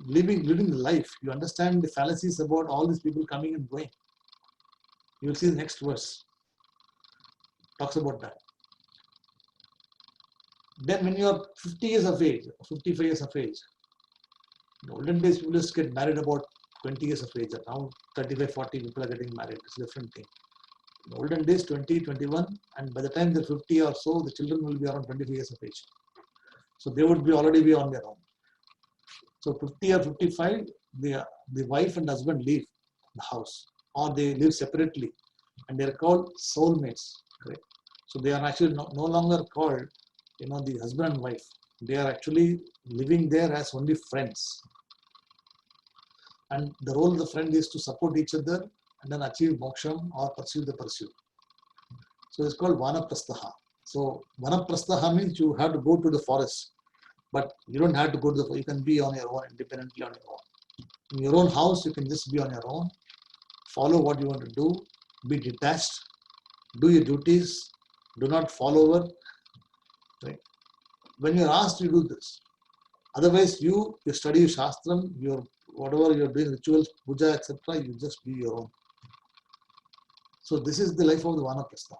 living the life, you understand the fallacies about all these people coming and going. You will see the next verse. Talks about that. Then when you are 50 years of age, 55 years of age, in the olden days people used to get married about 20 years of age. Now 35, 40 people are getting married. It's a different thing. In the olden days 20, 21, and by the time they're 50 or so, the children will be around 25 years of age. So they would already be on their own. So 50 or 55, the wife and husband leave the house or they live separately and they are called soulmates. Correct? So they are actually no longer called, the husband and wife. They are actually living there as only friends. And the role of the friend is to support each other and then achieve moksham or pursue the pursuit. So it's called vanaprastaha. So vanaprastaha means you have to go to the forest. But you don't have to go to you can be on your own, independently on your own. In your own house, you can just be on your own, follow what you want to do, be detached, do your duties, do not fall over. Right? When you're asked, you do this. Otherwise, you study Shastram, whatever you're doing, rituals, puja, etc., you just be your own. So this is the life of the Vanaprastha.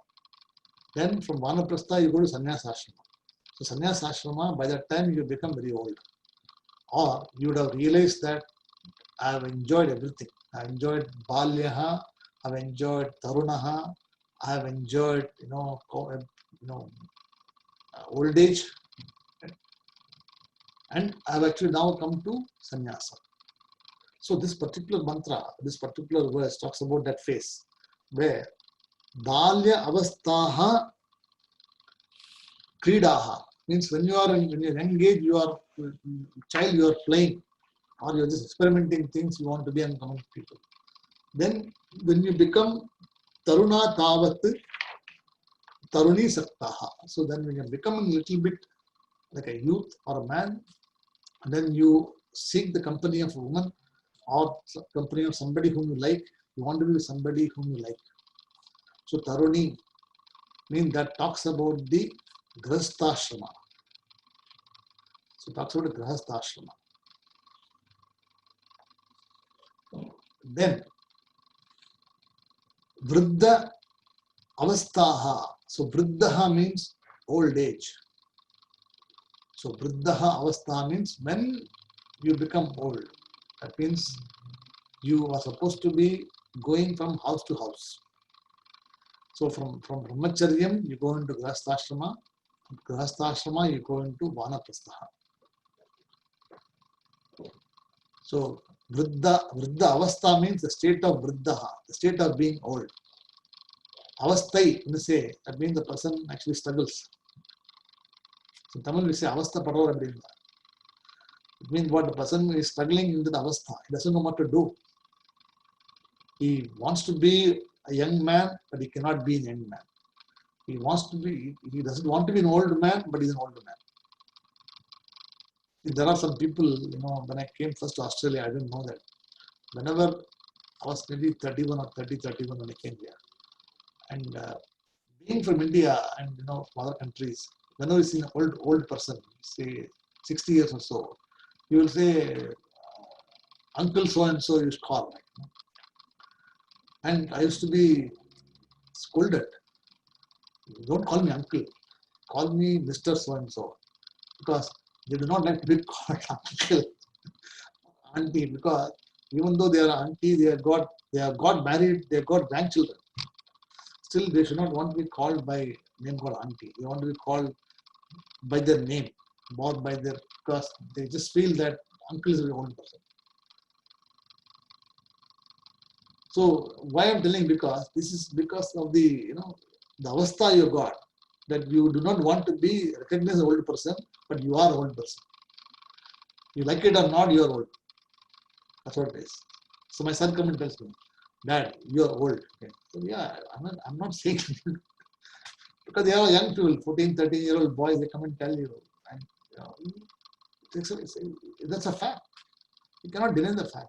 Then from Vanaprastha, you go to Sannyasa Ashrama. So Sannyasa Ashrama, by that time you become very old. Or you would have realized that I have enjoyed everything. I have enjoyed Balyaha, I have enjoyed Tarunaha, I have enjoyed, old age. And I have actually now come to Sannyasa. So this particular mantra, this particular verse talks about that phase where Balya Avastaha Kridaha means when you're young age, you are child, you are playing or you're just experimenting things, you want to be among people. Then when you become Taruna Tavat Taruni Saktaha. So then when you become a little bit like a youth or a man, and then you seek the company of a woman or company of somebody whom you like, you want to be with somebody whom you like. So Taruni means that talks about the Grahastha-ashrama. So it talks about the Grahastha-ashrama. Then Vriddha Avastaha. So Vriddha means old age. So vriddha avastha means when you become old. That means you are supposed to be going from house to house. So from brahmacharyam, you go into grahasthashrama. Grahasthashrama, you go into vanaprastha. So vriddha avastha means the state of vriddha, the state of being old. Avasthai, when you say, that means the person actually struggles. So in Tamil we say avastha pador abdinna. It means what the person is struggling into the avastha. He doesn't know what to do. He wants to be a young man, but he cannot be a young man. He doesn't want to be an old man, but he's an old man. There are some people, when I came first to Australia, I didn't know that. Whenever I was maybe 31 or 31 when I came here. And being from India and from other countries, whenever you see an old person, say 60 years or so, you will say, Uncle so and so you should call. And I used to be scolded. Don't call me uncle, call me Mr. So and so, because they do not like to be called uncle, auntie, because even though they are auntie, they have got married, they have got grandchildren. Still, they should not want to be called by name called auntie. They want to be called by their name, or by their, because they just feel that uncle is a very old person. So why I'm telling, because this is because of the the avastha you got, that you do not want to be recognized as an old person, but you are an old person. You like it or not, you are old. That's what it is. So my son comes and tells me, Dad, you are old. Okay. So yeah, I'm not saying because they are young people, 14, 13-year-old boys, they come and tell you. And that's a fact. You cannot deny the fact.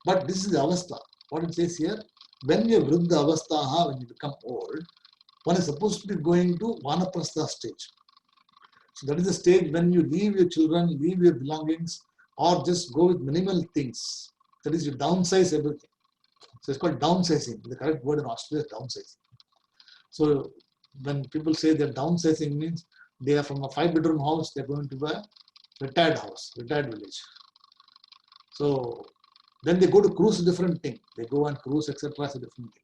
But this is the avastha. What it says here, when you vriddha avastha, when you become old, one is supposed to be going to vanaprastha stage. So that is the stage when you leave your children, leave your belongings, or just go with minimal things. That is, you downsize everything. So it's called downsizing. The correct word in Australia is downsizing. So when people say they're downsizing, means they are from a 5-bedroom house, they're going to a retired house, retired village. So then they go to cruise, a different thing. They go and cruise, etc. is a different thing.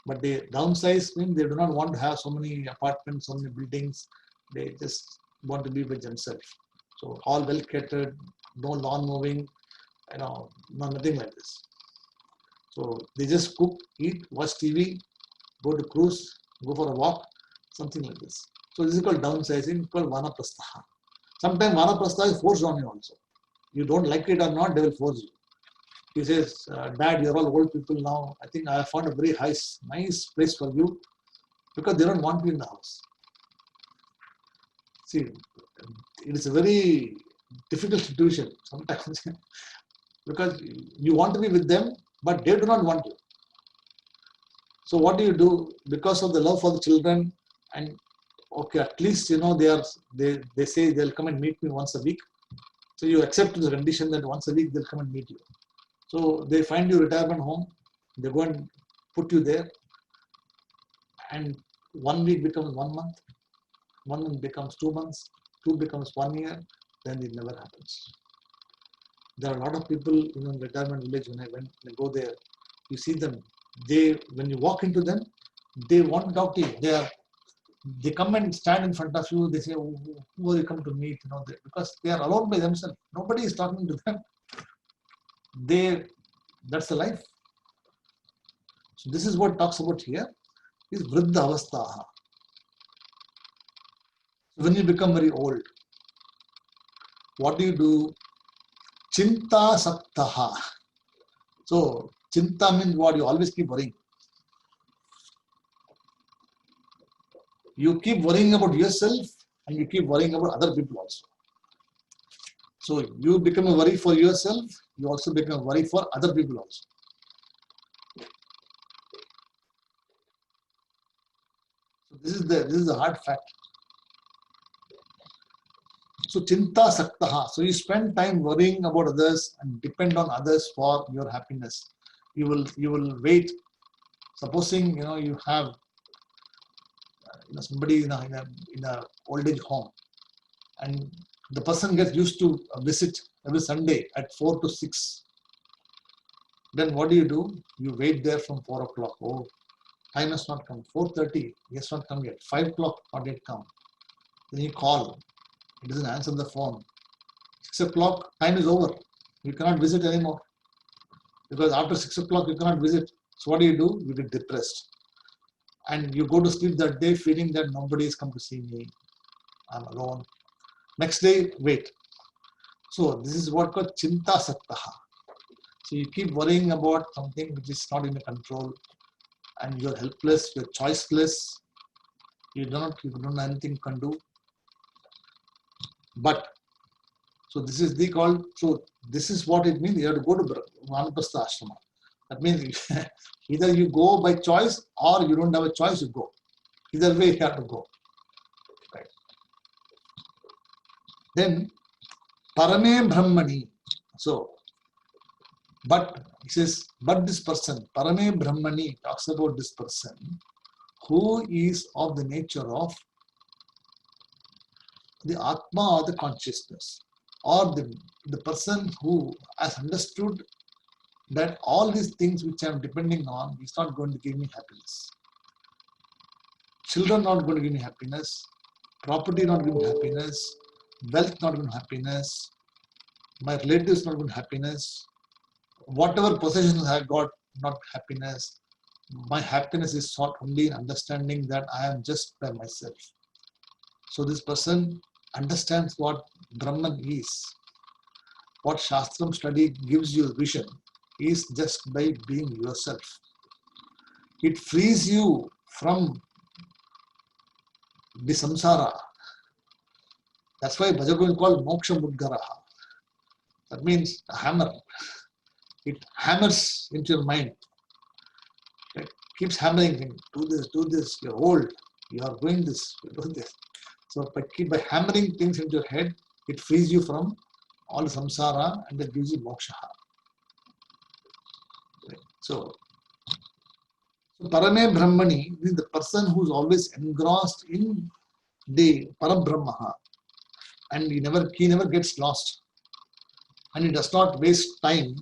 But they downsize means they do not want to have so many apartments, so many buildings. They just want to be with themselves. So all well catered, no lawn mowing, nothing like this. So they just cook, eat, watch TV, go to cruise, go for a walk, something like this. So this is called downsizing, called vanaprastha. Sometimes vanaprastha is forced on you also. You don't like it or not, they will force you. He says, Dad, you're all old people now. I think I have found a very nice place for you, because they don't want you in the house. See, it is a very difficult situation sometimes because you want to be with them, but they do not want you. So what do? Because of the love for the children, and okay, at least they say they'll come and meet me once a week. So you accept the condition that once a week they'll come and meet you. So they find you retirement home, they go and put you there, and 1 week becomes 1 month, 1 month becomes 2 months, 2 becomes 1 year, then it never happens. There are a lot of people in retirement village, when I go there, you see them, when you walk into them, they want to talk to you. They come and stand in front of you, they say, who are you come to meet? Because they are alone by themselves. Nobody is talking to them. That's the life. So this is what talks about here, is vriddha avastha. When you become very old, what do? Chinta saptaha. So chinta means what? You always keep worrying. You keep worrying about yourself and you keep worrying about other people also. So you become a worry for yourself, you also become a worry for other people also. So this is the hard fact. So chinta saktaha. So you spend time worrying about others and depend on others for your happiness. You will wait. Supposing you have somebody in a old age home. and the person gets used to a visit every Sunday at 4 to 6. Then what do? You wait there from 4 o'clock. Oh, time has not come. 4:30, he has not come yet. 5 o'clock, not yet come. Then you call. He doesn't answer the phone. 6 o'clock, time is over. You cannot visit anymore. Because after 6 o'clock, you cannot visit. So what do? You get depressed. And you go to sleep that day feeling that nobody has come to see me. I'm alone. Next day, wait. So this is what called chinta saktaha. So you keep worrying about something which is not in your control, and you're helpless, you're choiceless, you don't know anything you can do. But so this is this is what it means. You have to go to Vanaprastha ashrama. That means either you go by choice or you don't have a choice, you go. Either way you have to go. Right. Then Parame Brahmani. So but he says, but this person, Parame Brahmani, talks about this person who is of the nature of the Atma or the consciousness, or the person who has understood that all these things which I am depending on is not going to give me happiness. Children not going to give me happiness, property not giving me happiness, wealth not giving me happiness, my relatives not giving me happiness, whatever possessions I got, not happiness. My happiness is sought only in understanding that I am just by myself. So this person understands what Brahman is. What Shastram study gives you vision is just by being yourself. It frees you from the samsara. That's why Bhajagovind is called Moksha Mudgaraha. That means a hammer. It hammers into your mind. It keeps hammering, do this, you're old, you are doing this, you're doing this. So by hammering things into your head, it frees you from all samsara and it gives you moksha. So Parame Brahmani is the person who is always engrossed in the Parabrahma, and he never gets lost, and he does not waste time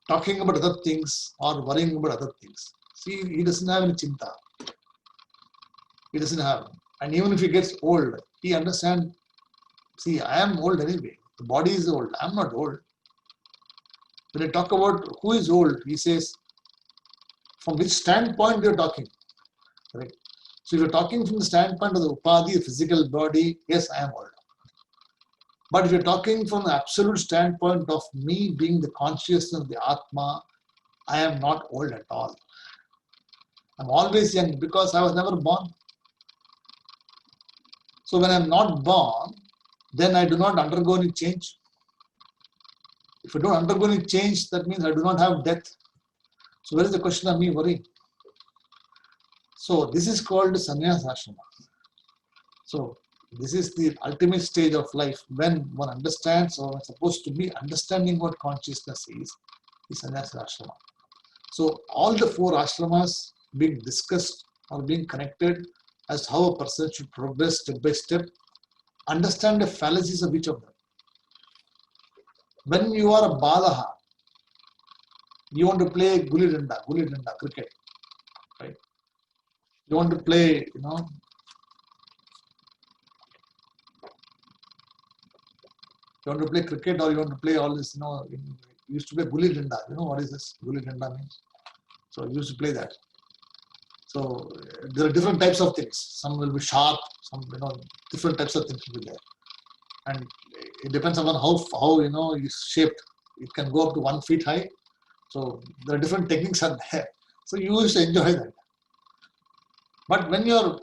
talking about other things or worrying about other things. See, he doesn't have any chinta. He doesn't have. And even if he gets old, he understands, see, I am old anyway. The body is old. I am not old. When I talk about who is old, he says, from which standpoint you're talking. Right? So if you're talking from the standpoint of the upadhi, the physical body, yes, I am old. But if you're talking from the absolute standpoint of me being the consciousness of the Atma, I am not old at all. I'm always young because I was never born. So when I'm not born, then I do not undergo any change. If I don't undergo any change, that means I do not have death. So where is the question of me worrying? So this is called sannyasa ashrama. So this is the ultimate stage of life when one understands, or is supposed to be understanding what consciousness is sannyasa ashrama. So all the four ashramas being discussed or being connected as how a person should progress step by step, understand the fallacies of each of them. When you are a balaha, you want to play gulli danda, cricket, right? You want to play, you want to play cricket, or you want to play all this, you used to play gulli danda. You know what is this? Gulli danda means. So you used to play that. So there are different types of things. Some will be sharp, some, different types of things will be there. And it depends upon how it's shaped. It can go up to 1 feet high. So there are different techniques are there. So you used to enjoy that. But when you're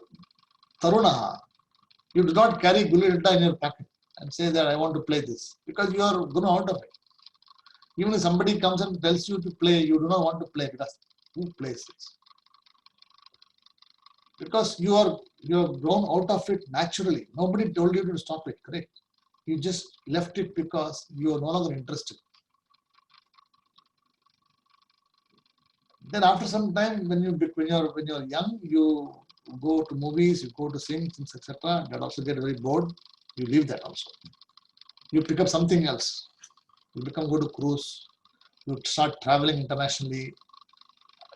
Tarunaha, you do not carry gulli danda in your pocket and say that I want to play this, because you are going out of it. Even if somebody comes and tells you to play, you do not want to play, because who plays this? Because you have grown out of it naturally. Nobody told you to stop it, correct? You just left it because you are no longer interested. Then after some time, when you're young, you go to movies, you go to sing, things, etc. That also get very bored. You leave that also. You pick up something else. You go to cruise. You start traveling internationally.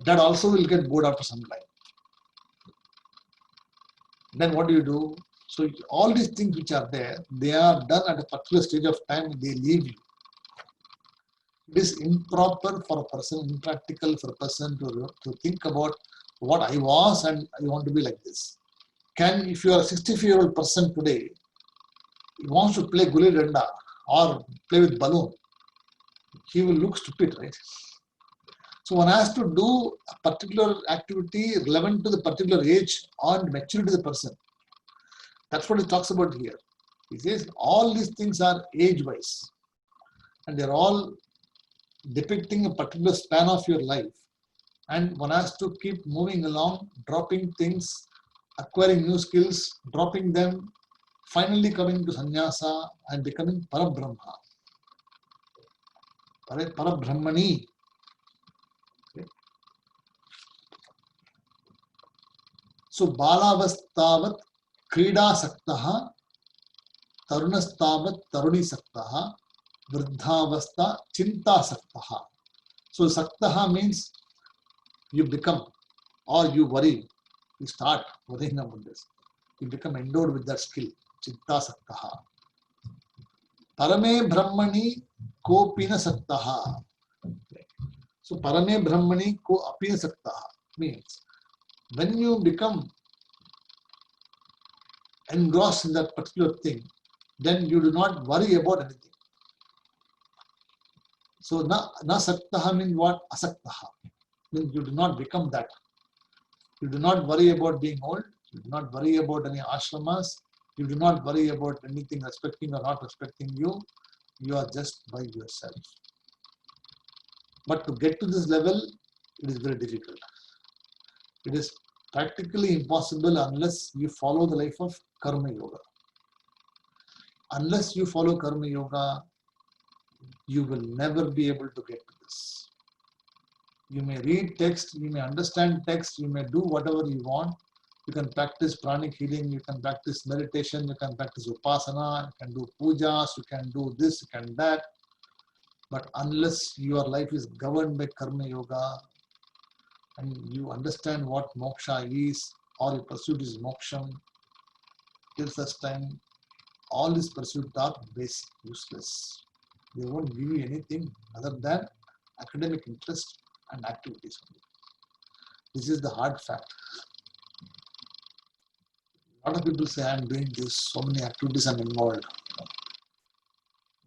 That also will get bored after some time. Then what do? So all these things which are there, they are done at a particular stage of time, they leave you. It is improper for a person, impractical for a person to think about what I was and I want to be like this. If you are a 64-year-old person today, he wants to play gulli danda or play with balloon, he will look stupid, right? So one has to do a particular activity relevant to the particular age and maturity of the person. That's what he talks about here. He says all these things are age-wise and they're all depicting a particular span of your life. And one has to keep moving along, dropping things, acquiring new skills, dropping them, finally coming to sannyasa and becoming Parabrahma. Parabrahmani. Okay. So Balavastavat Krida Saktaha, Tarunastavat Taruni Saktaha, Vrdhavasta Chinta Saktaha. So Saktaha means you become or you worry. You start worrying about this. You become endowed with that skill. Chitta Saktaha. Parame Brahmani Kopina Saktaha. So Parame Brahmani Ko Apina Saktaha means when you become engrossed in that particular thing, then you do not worry about anything. So na Saktaha means what? Asaktaha. Means you do not become that. You do not worry about being old. You do not worry about any ashramas. You do not worry about anything respecting or not respecting you. You are just by yourself. But to get to this level, it is very difficult. It is practically impossible unless you follow the life of Karma Yoga. Unless you follow Karma Yoga, you will never be able to get to this. You may read text, you may understand text, you may do whatever you want. You can practice pranic healing, you can practice meditation, you can practice upasana, you can do pujas, you can do this, you can that. But unless your life is governed by Karma Yoga and you understand what moksha is or your pursuit is moksham, till such time, all these pursuits are basic, useless. They won't give you anything other than academic interest and activities. This is the hard fact. A lot of people say, I'm doing this, so many activities I'm involved.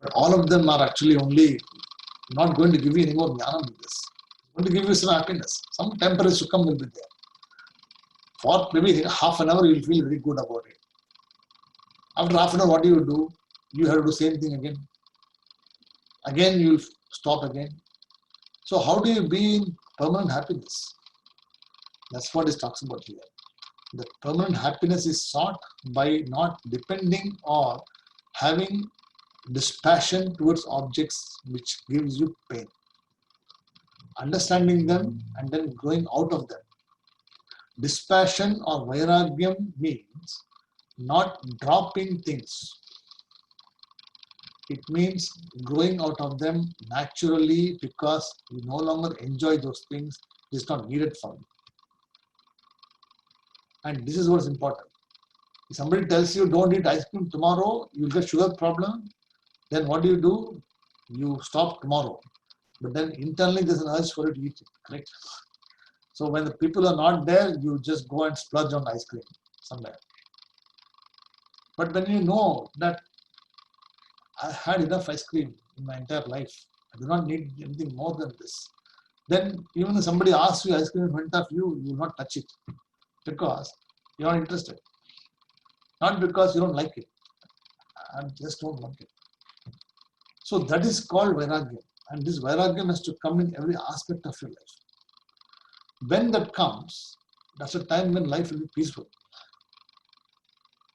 But all of them are actually only not going to give you any more jnana with this. It's going to give you some happiness. Some temporary sukham will be there. For maybe half an hour, you will feel very good about it. After half an hour, what do? You have to do the same thing again. Again, you will stop again. So how do you be in permanent happiness? That's what it talks about here. The permanent happiness is sought by not depending or having dispassion towards objects which gives you pain. Understanding them and then growing out of them. Dispassion or vairagyam means not dropping things. It means growing out of them naturally because you no longer enjoy those things. It's not needed for you. And this is what's important. If somebody tells you don't eat ice cream tomorrow, you'll get sugar problem, then what do? You stop tomorrow. But then internally there's an urge for you to eat it, correct? So when the people are not there, you just go and splurge on ice cream somewhere. But when you know that I had enough ice cream in my entire life, I do not need anything more than this, then even if somebody asks you ice cream in front of you, you will not touch it because you're not interested. Not because you don't like it. I just don't like it. So that is called vairagyam. And this vairagyam has to come in every aspect of your life. When that comes, that's a time when life will be peaceful.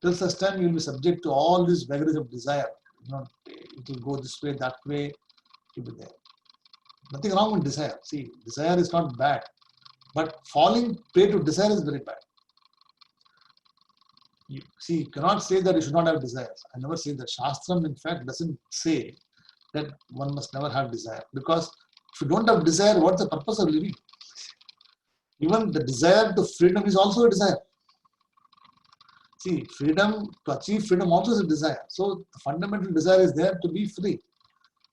Till such time, you will be subject to all these vagaries of desire. It will go this way, that way, it will be there. Nothing wrong with desire. See, desire is not bad. But falling prey to desire is very bad. See, you cannot say that you should not have desires. I never say that. Shastram, in fact, doesn't say that one must never have desire. Because if you don't have desire, what's the purpose of living? Even the desire to freedom is also a desire. See, freedom, to achieve freedom also is a desire. So the fundamental desire is there to be free.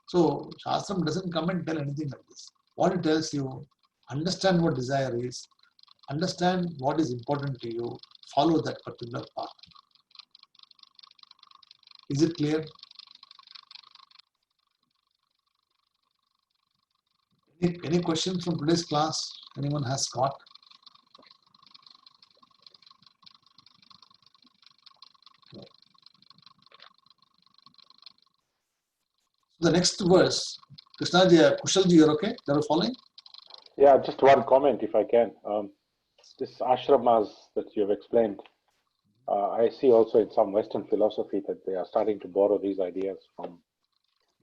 So Shastram doesn't come and tell anything like this. What it tells you, understand what desire is, understand what is important to you, follow that particular path. Is it clear? Any questions from today's class? Anyone has got? Okay. The next verse, Krishnaji, Kushalji, you're okay? You're following? Yeah, just one comment if I can. This ashramas that you have explained, I see also in some Western philosophy that they are starting to borrow these ideas from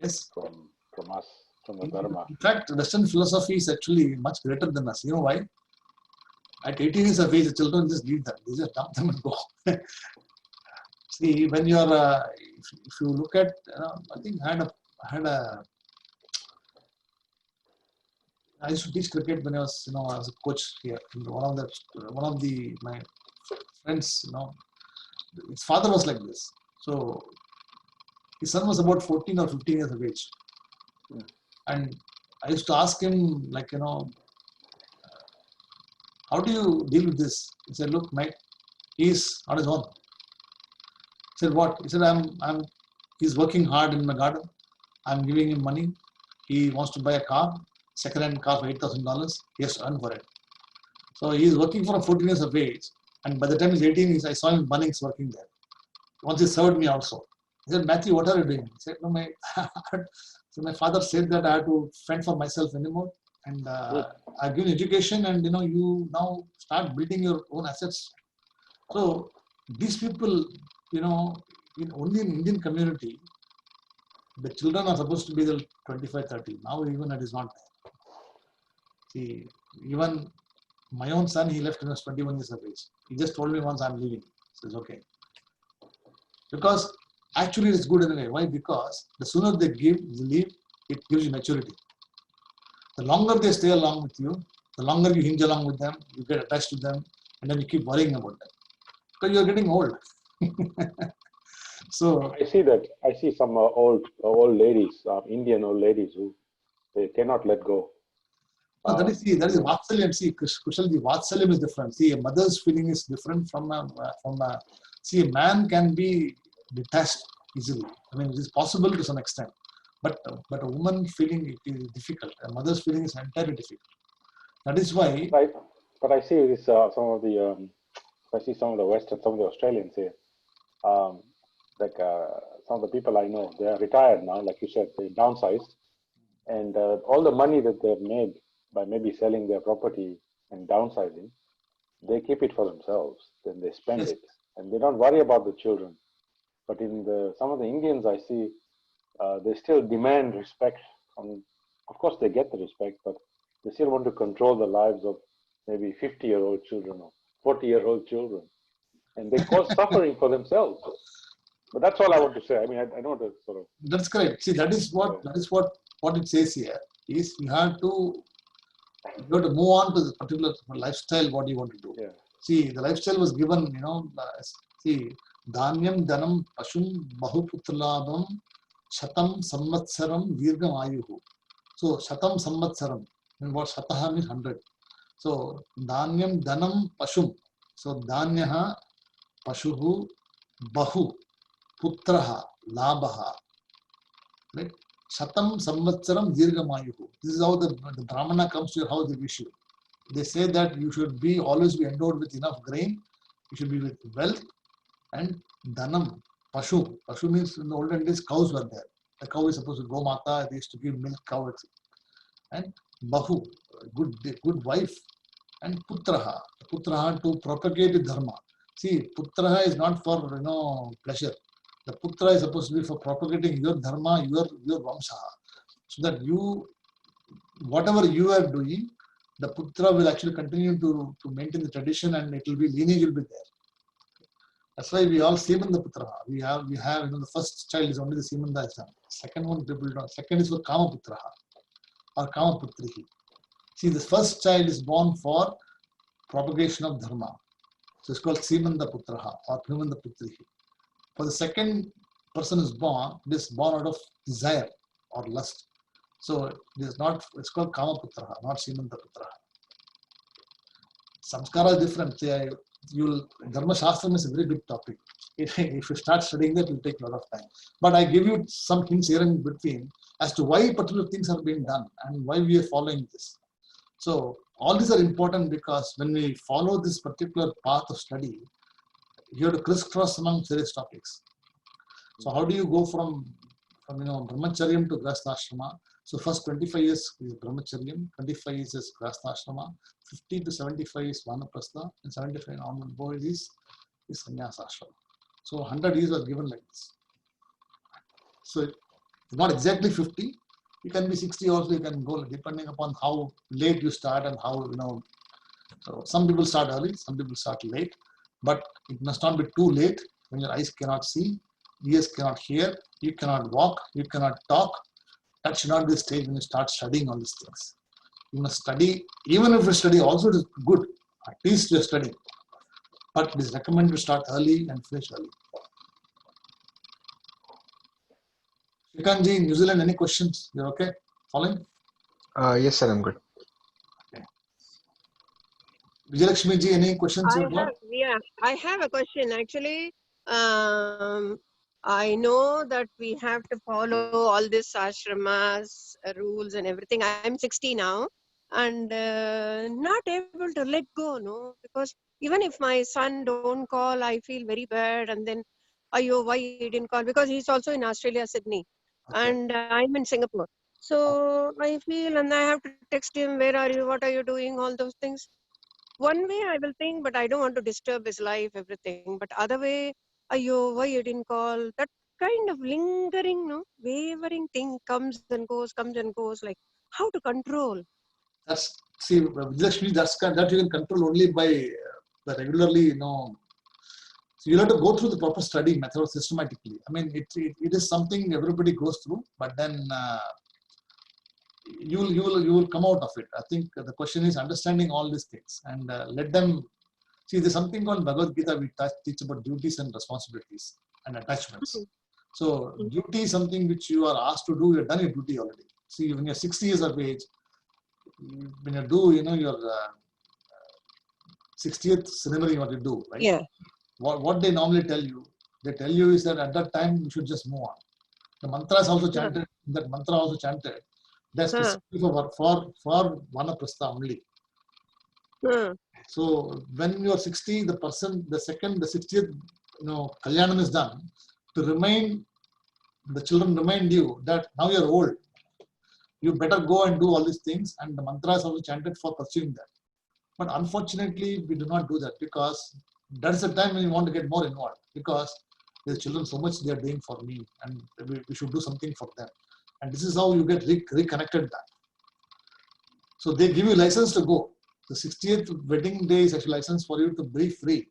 Yes. From us, from the Dharma. In fact, Western philosophy is actually much greater than us. You know why? At 18 years of age, the children just leave them. They just dump them and go. See, when you're, if you look at, I think I used to teach cricket when I was, I was a coach here. One of my friends, his father was like this. So his son was about 14 or 15 years of age. And I used to ask him, like, how do you deal with this? He said, look, Mike, he's on his own. He said, what? He said, he's working hard in my garden. I'm giving him money. He wants to buy a car, second-hand car for $8,000. He has to earn for it. So he's working from 14 years of age. And by the time he's 18, I saw him Bunnings working there. Once he served me also. He said, Matthew, what are you doing? He said, no, so my father said that I had to fend for myself anymore. And I've given education, and you now start building your own assets. So these people, only in Indian community, the children are supposed to be the 25, 30. Now even it is not there. See, even my own son, he left when he was 21 years of age. He just told me once, I'm leaving. He says, okay. Because actually it's good anyway. Why? Because the sooner they leave, it gives you maturity. The longer they stay along with you, the longer you hinge along with them, you get attached to them, and then you keep worrying about them. Because you're getting old. So I see some old ladies, Indian old ladies who they cannot let go. that is Vatsalyam. See, Kushalji, Vatsalyam is different. See, a mother's feeling is different from a. See, a man can be detached easily. I mean, it is possible to some extent, but a woman feeling it is difficult. A mother's feeling is entirely difficult. That is why. But I see this some of the Western, some of the Australians here. Some of the people I know, they are retired now. Like you said, they downsized, and all the money that they've made by maybe selling their property and downsizing, they keep it for themselves. Then they spend it, and they don't worry about the children. But in some of the Indians I see, they still demand respect. Of course, they get the respect, but they still want to control the lives of maybe 50-year-old children or 40-year-old children, and they cause suffering for themselves. But that's all I want to say. I mean, I know that sort of. That's correct. See, that is what it says here is you have to move on to the particular lifestyle. What you want to do. Yeah. See, the lifestyle was given. See, Dhanyam Dhanam Pashum Bahuputralabam Shatam Samvatsaram Virgam Ayuhu. So Shatam Samvatsaram. And what Shataha means 100. So Dhanyam Dhanam Pashum. So Dhanyaha Pashuhu Bahu Putraha Labaha. Right? Shatam Samvatsaram Dirgamayuhu. This is how the Brahmana comes to your house, they wish you. They say that you should always be endowed with enough grain, you should be with wealth, and Dhanam, Pashu. Pashu means in the olden days cows were there. The cow is supposed to go mata, they used to give milk cow, etc. And Bahu, good wife, and Putraha. Putraha to propagate dharma. See, Putraha is not for pleasure. The putra is supposed to be for propagating your dharma, your vamsha. So that whatever you are doing, the putra will actually continue to maintain the tradition, and lineage will be there. That's why we all Simanda Putra. We have the first child is only the Simanda exam. Second one people don't. Second is for Kama Putra or Kama Putrihi. See, the first child is born for propagation of dharma. So it's called Simanda Putraha or Himanda Putrihi. For the second person is born, it is born out of desire or lust. So it is not, it's called Kama Putraha, not Simanda Putraha. Samskara is different. Dharma Shastram is a very big topic. If you start studying that, it will take a lot of time. But I give you some hints here in between as to why particular things are being done and why we are following this. So all these are important because when we follow this particular path of study, you have to crisscross among various topics. So how do you go from brahmacharyam to grahastha-ashrama? So first 25 years is brahmacharyam, 25 years is grahastha-ashrama, 50 to 75 is vanaprastha, and 75 onward boys is sannyasa-ashrama. So 100 years are given like this. So it's not exactly 50. You can be 60 also, you can go depending upon how late you start and how, so some people start early, some people start late, but it must not be too late when your eyes cannot see, ears cannot hear, you cannot walk, you cannot talk. That should not be the stage when you start studying all these things. You must study, even if you study also it is good, at least you are studying. But it is recommended to start early and finish early. Srikanji, in New Zealand, any questions? You're okay? Following? Yes, sir, I'm good. Okay. Vijayalakshmi ji, any questions you've got? I have a question actually. I know that we have to follow all this ashramas, rules and everything. I'm 60 now and not able to let go, no, because even if my son don't call, I feel very bad and then, ayo, why he didn't call? Because he's also in Australia, Sydney, Okay. and I'm in Singapore. So I feel, and I have to text him, where are you, what are you doing, all those things. One way I will think, but I don't want to disturb his life, everything. But other way, ayo, why you didn't call? That kind of lingering, no, wavering thing comes and goes. Like how to control? See, Vijayalakshmi, that you can control only by regularly, So you'll have to go through the proper study method systematically. I mean, it is something everybody goes through, but then you will come out of it. I think the question is understanding all these things and let them see. There's something called Bhagavad Gita. We teach about duties and responsibilities and attachments. So duty is something which you are asked to do. You've done your duty already. See, when you're 60 years of age, when you do, your 60th ceremony, what you do, right? Yeah. What they normally tell you is that at that time you should just move on. The mantra is also chanted. That mantra also chanted. That's specifically for vanaprastha only. So when you are 60, the 60th, kalyanam is done to remind the children, remind you that now you're old. You better go and do all these things, and the mantra is also chanted for pursuing that. But unfortunately, we do not do that because that's the time when you want to get more involved because the children, so much they are doing for me and we should do something for them. And this is how you get reconnected back. So they give you license to go. The 60th wedding day is actually license for you to be free.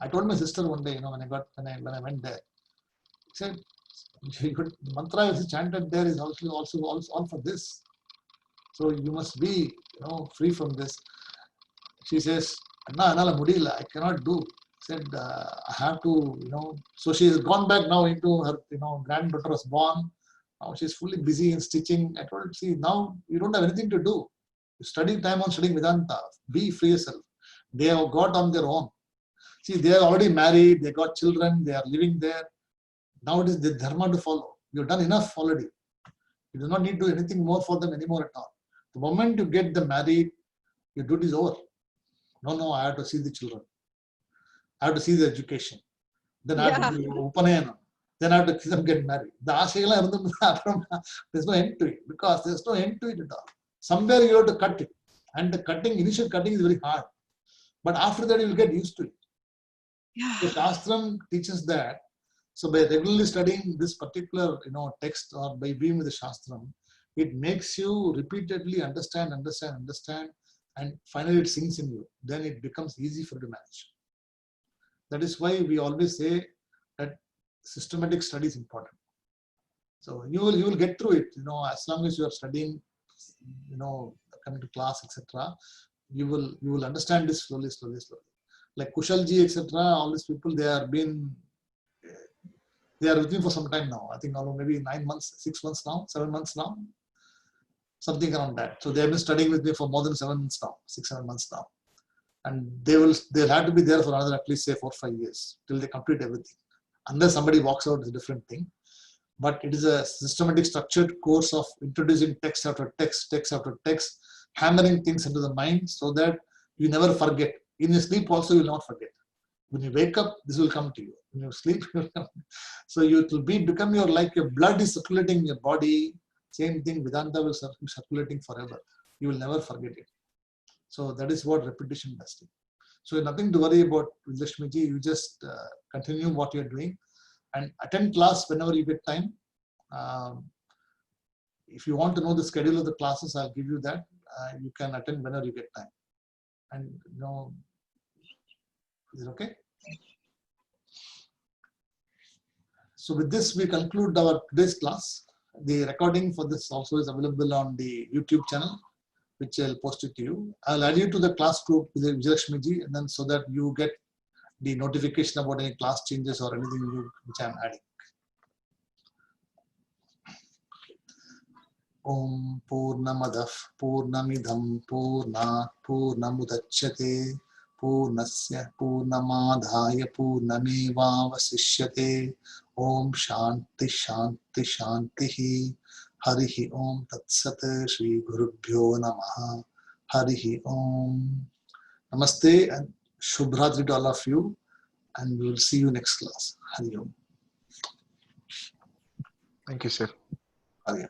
I told my sister one day, when I went there, I said, the mantra is chanted there is also all for this. So you must be, free from this. She says, I cannot do. Said, I have to, So she has gone back now into her, granddaughter was born. Now she's fully busy in stitching. I told her, see, now you don't have anything to do. You study time on studying Vedanta. Be free yourself. They have got on their own. See, they are already married. They got children. They are living there. Now it is the dharma to follow. You've done enough already. You do not need to do anything more for them anymore at all. The moment you get them married, your duty is over. No, I have to see the children. I have to see the education. Then I have to do Upanayana. Then I have to see them get married. There's no end to it because there's no end to it at all. Somewhere you have to cut it. And the initial cutting is very hard. But after that, you will get used to it. The Shastram teaches that. So by regularly studying this particular text or by being with the Shastram, it makes you repeatedly understand, and finally it sinks in you. Then it becomes easy for you to manage. That is why we always say that systematic study is important. So you will get through it, as long as you are studying, coming to class, etc. You will understand this slowly. Like Kushalji, etc. All these people, they are with me for some time now. I think maybe 9 months, 6 months now, 7 months now, something around that. So they have been studying with me for more than 7 months now, 6-7 months now, and they'll have to be there for another at least say 4-5 years till they complete everything. Unless somebody walks out, is a different thing. But it is a systematic, structured course of introducing text after text after text, hammering things into the mind so that you never forget. In your sleep also, you will not forget. When you wake up, this will come to you. When you sleep, so it will become like your blood is circulating in your body. Same thing, Vedanta will be circulating forever. You will never forget it. So that is what repetition does. So nothing to worry about, Vijayalakshmiji. You just continue what you're doing and attend class whenever you get time. If you want to know the schedule of the classes, I'll give you that. You can attend whenever you get time. And is it okay? So with this, we conclude our today's class. The recording for this also is available on the YouTube channel, which I'll post it to you. I'll add you to the class group with Vijayalakshmiji, and then so that you get the notification about any class changes or anything new which I'm adding. Om Purnamadah Purnamidham Purnat Purnamudachyate Purnasya Purnamadhaya Purnamevavasishyate. Om Shanti Shanti Shanti. Harihi Om Tat Sat. Shri Gurubhyo Namaha. Harihi Om. Namaste and Shubhratri to all of you, and we will see you next class. Hari Om. Thank you, sir. Hari Om.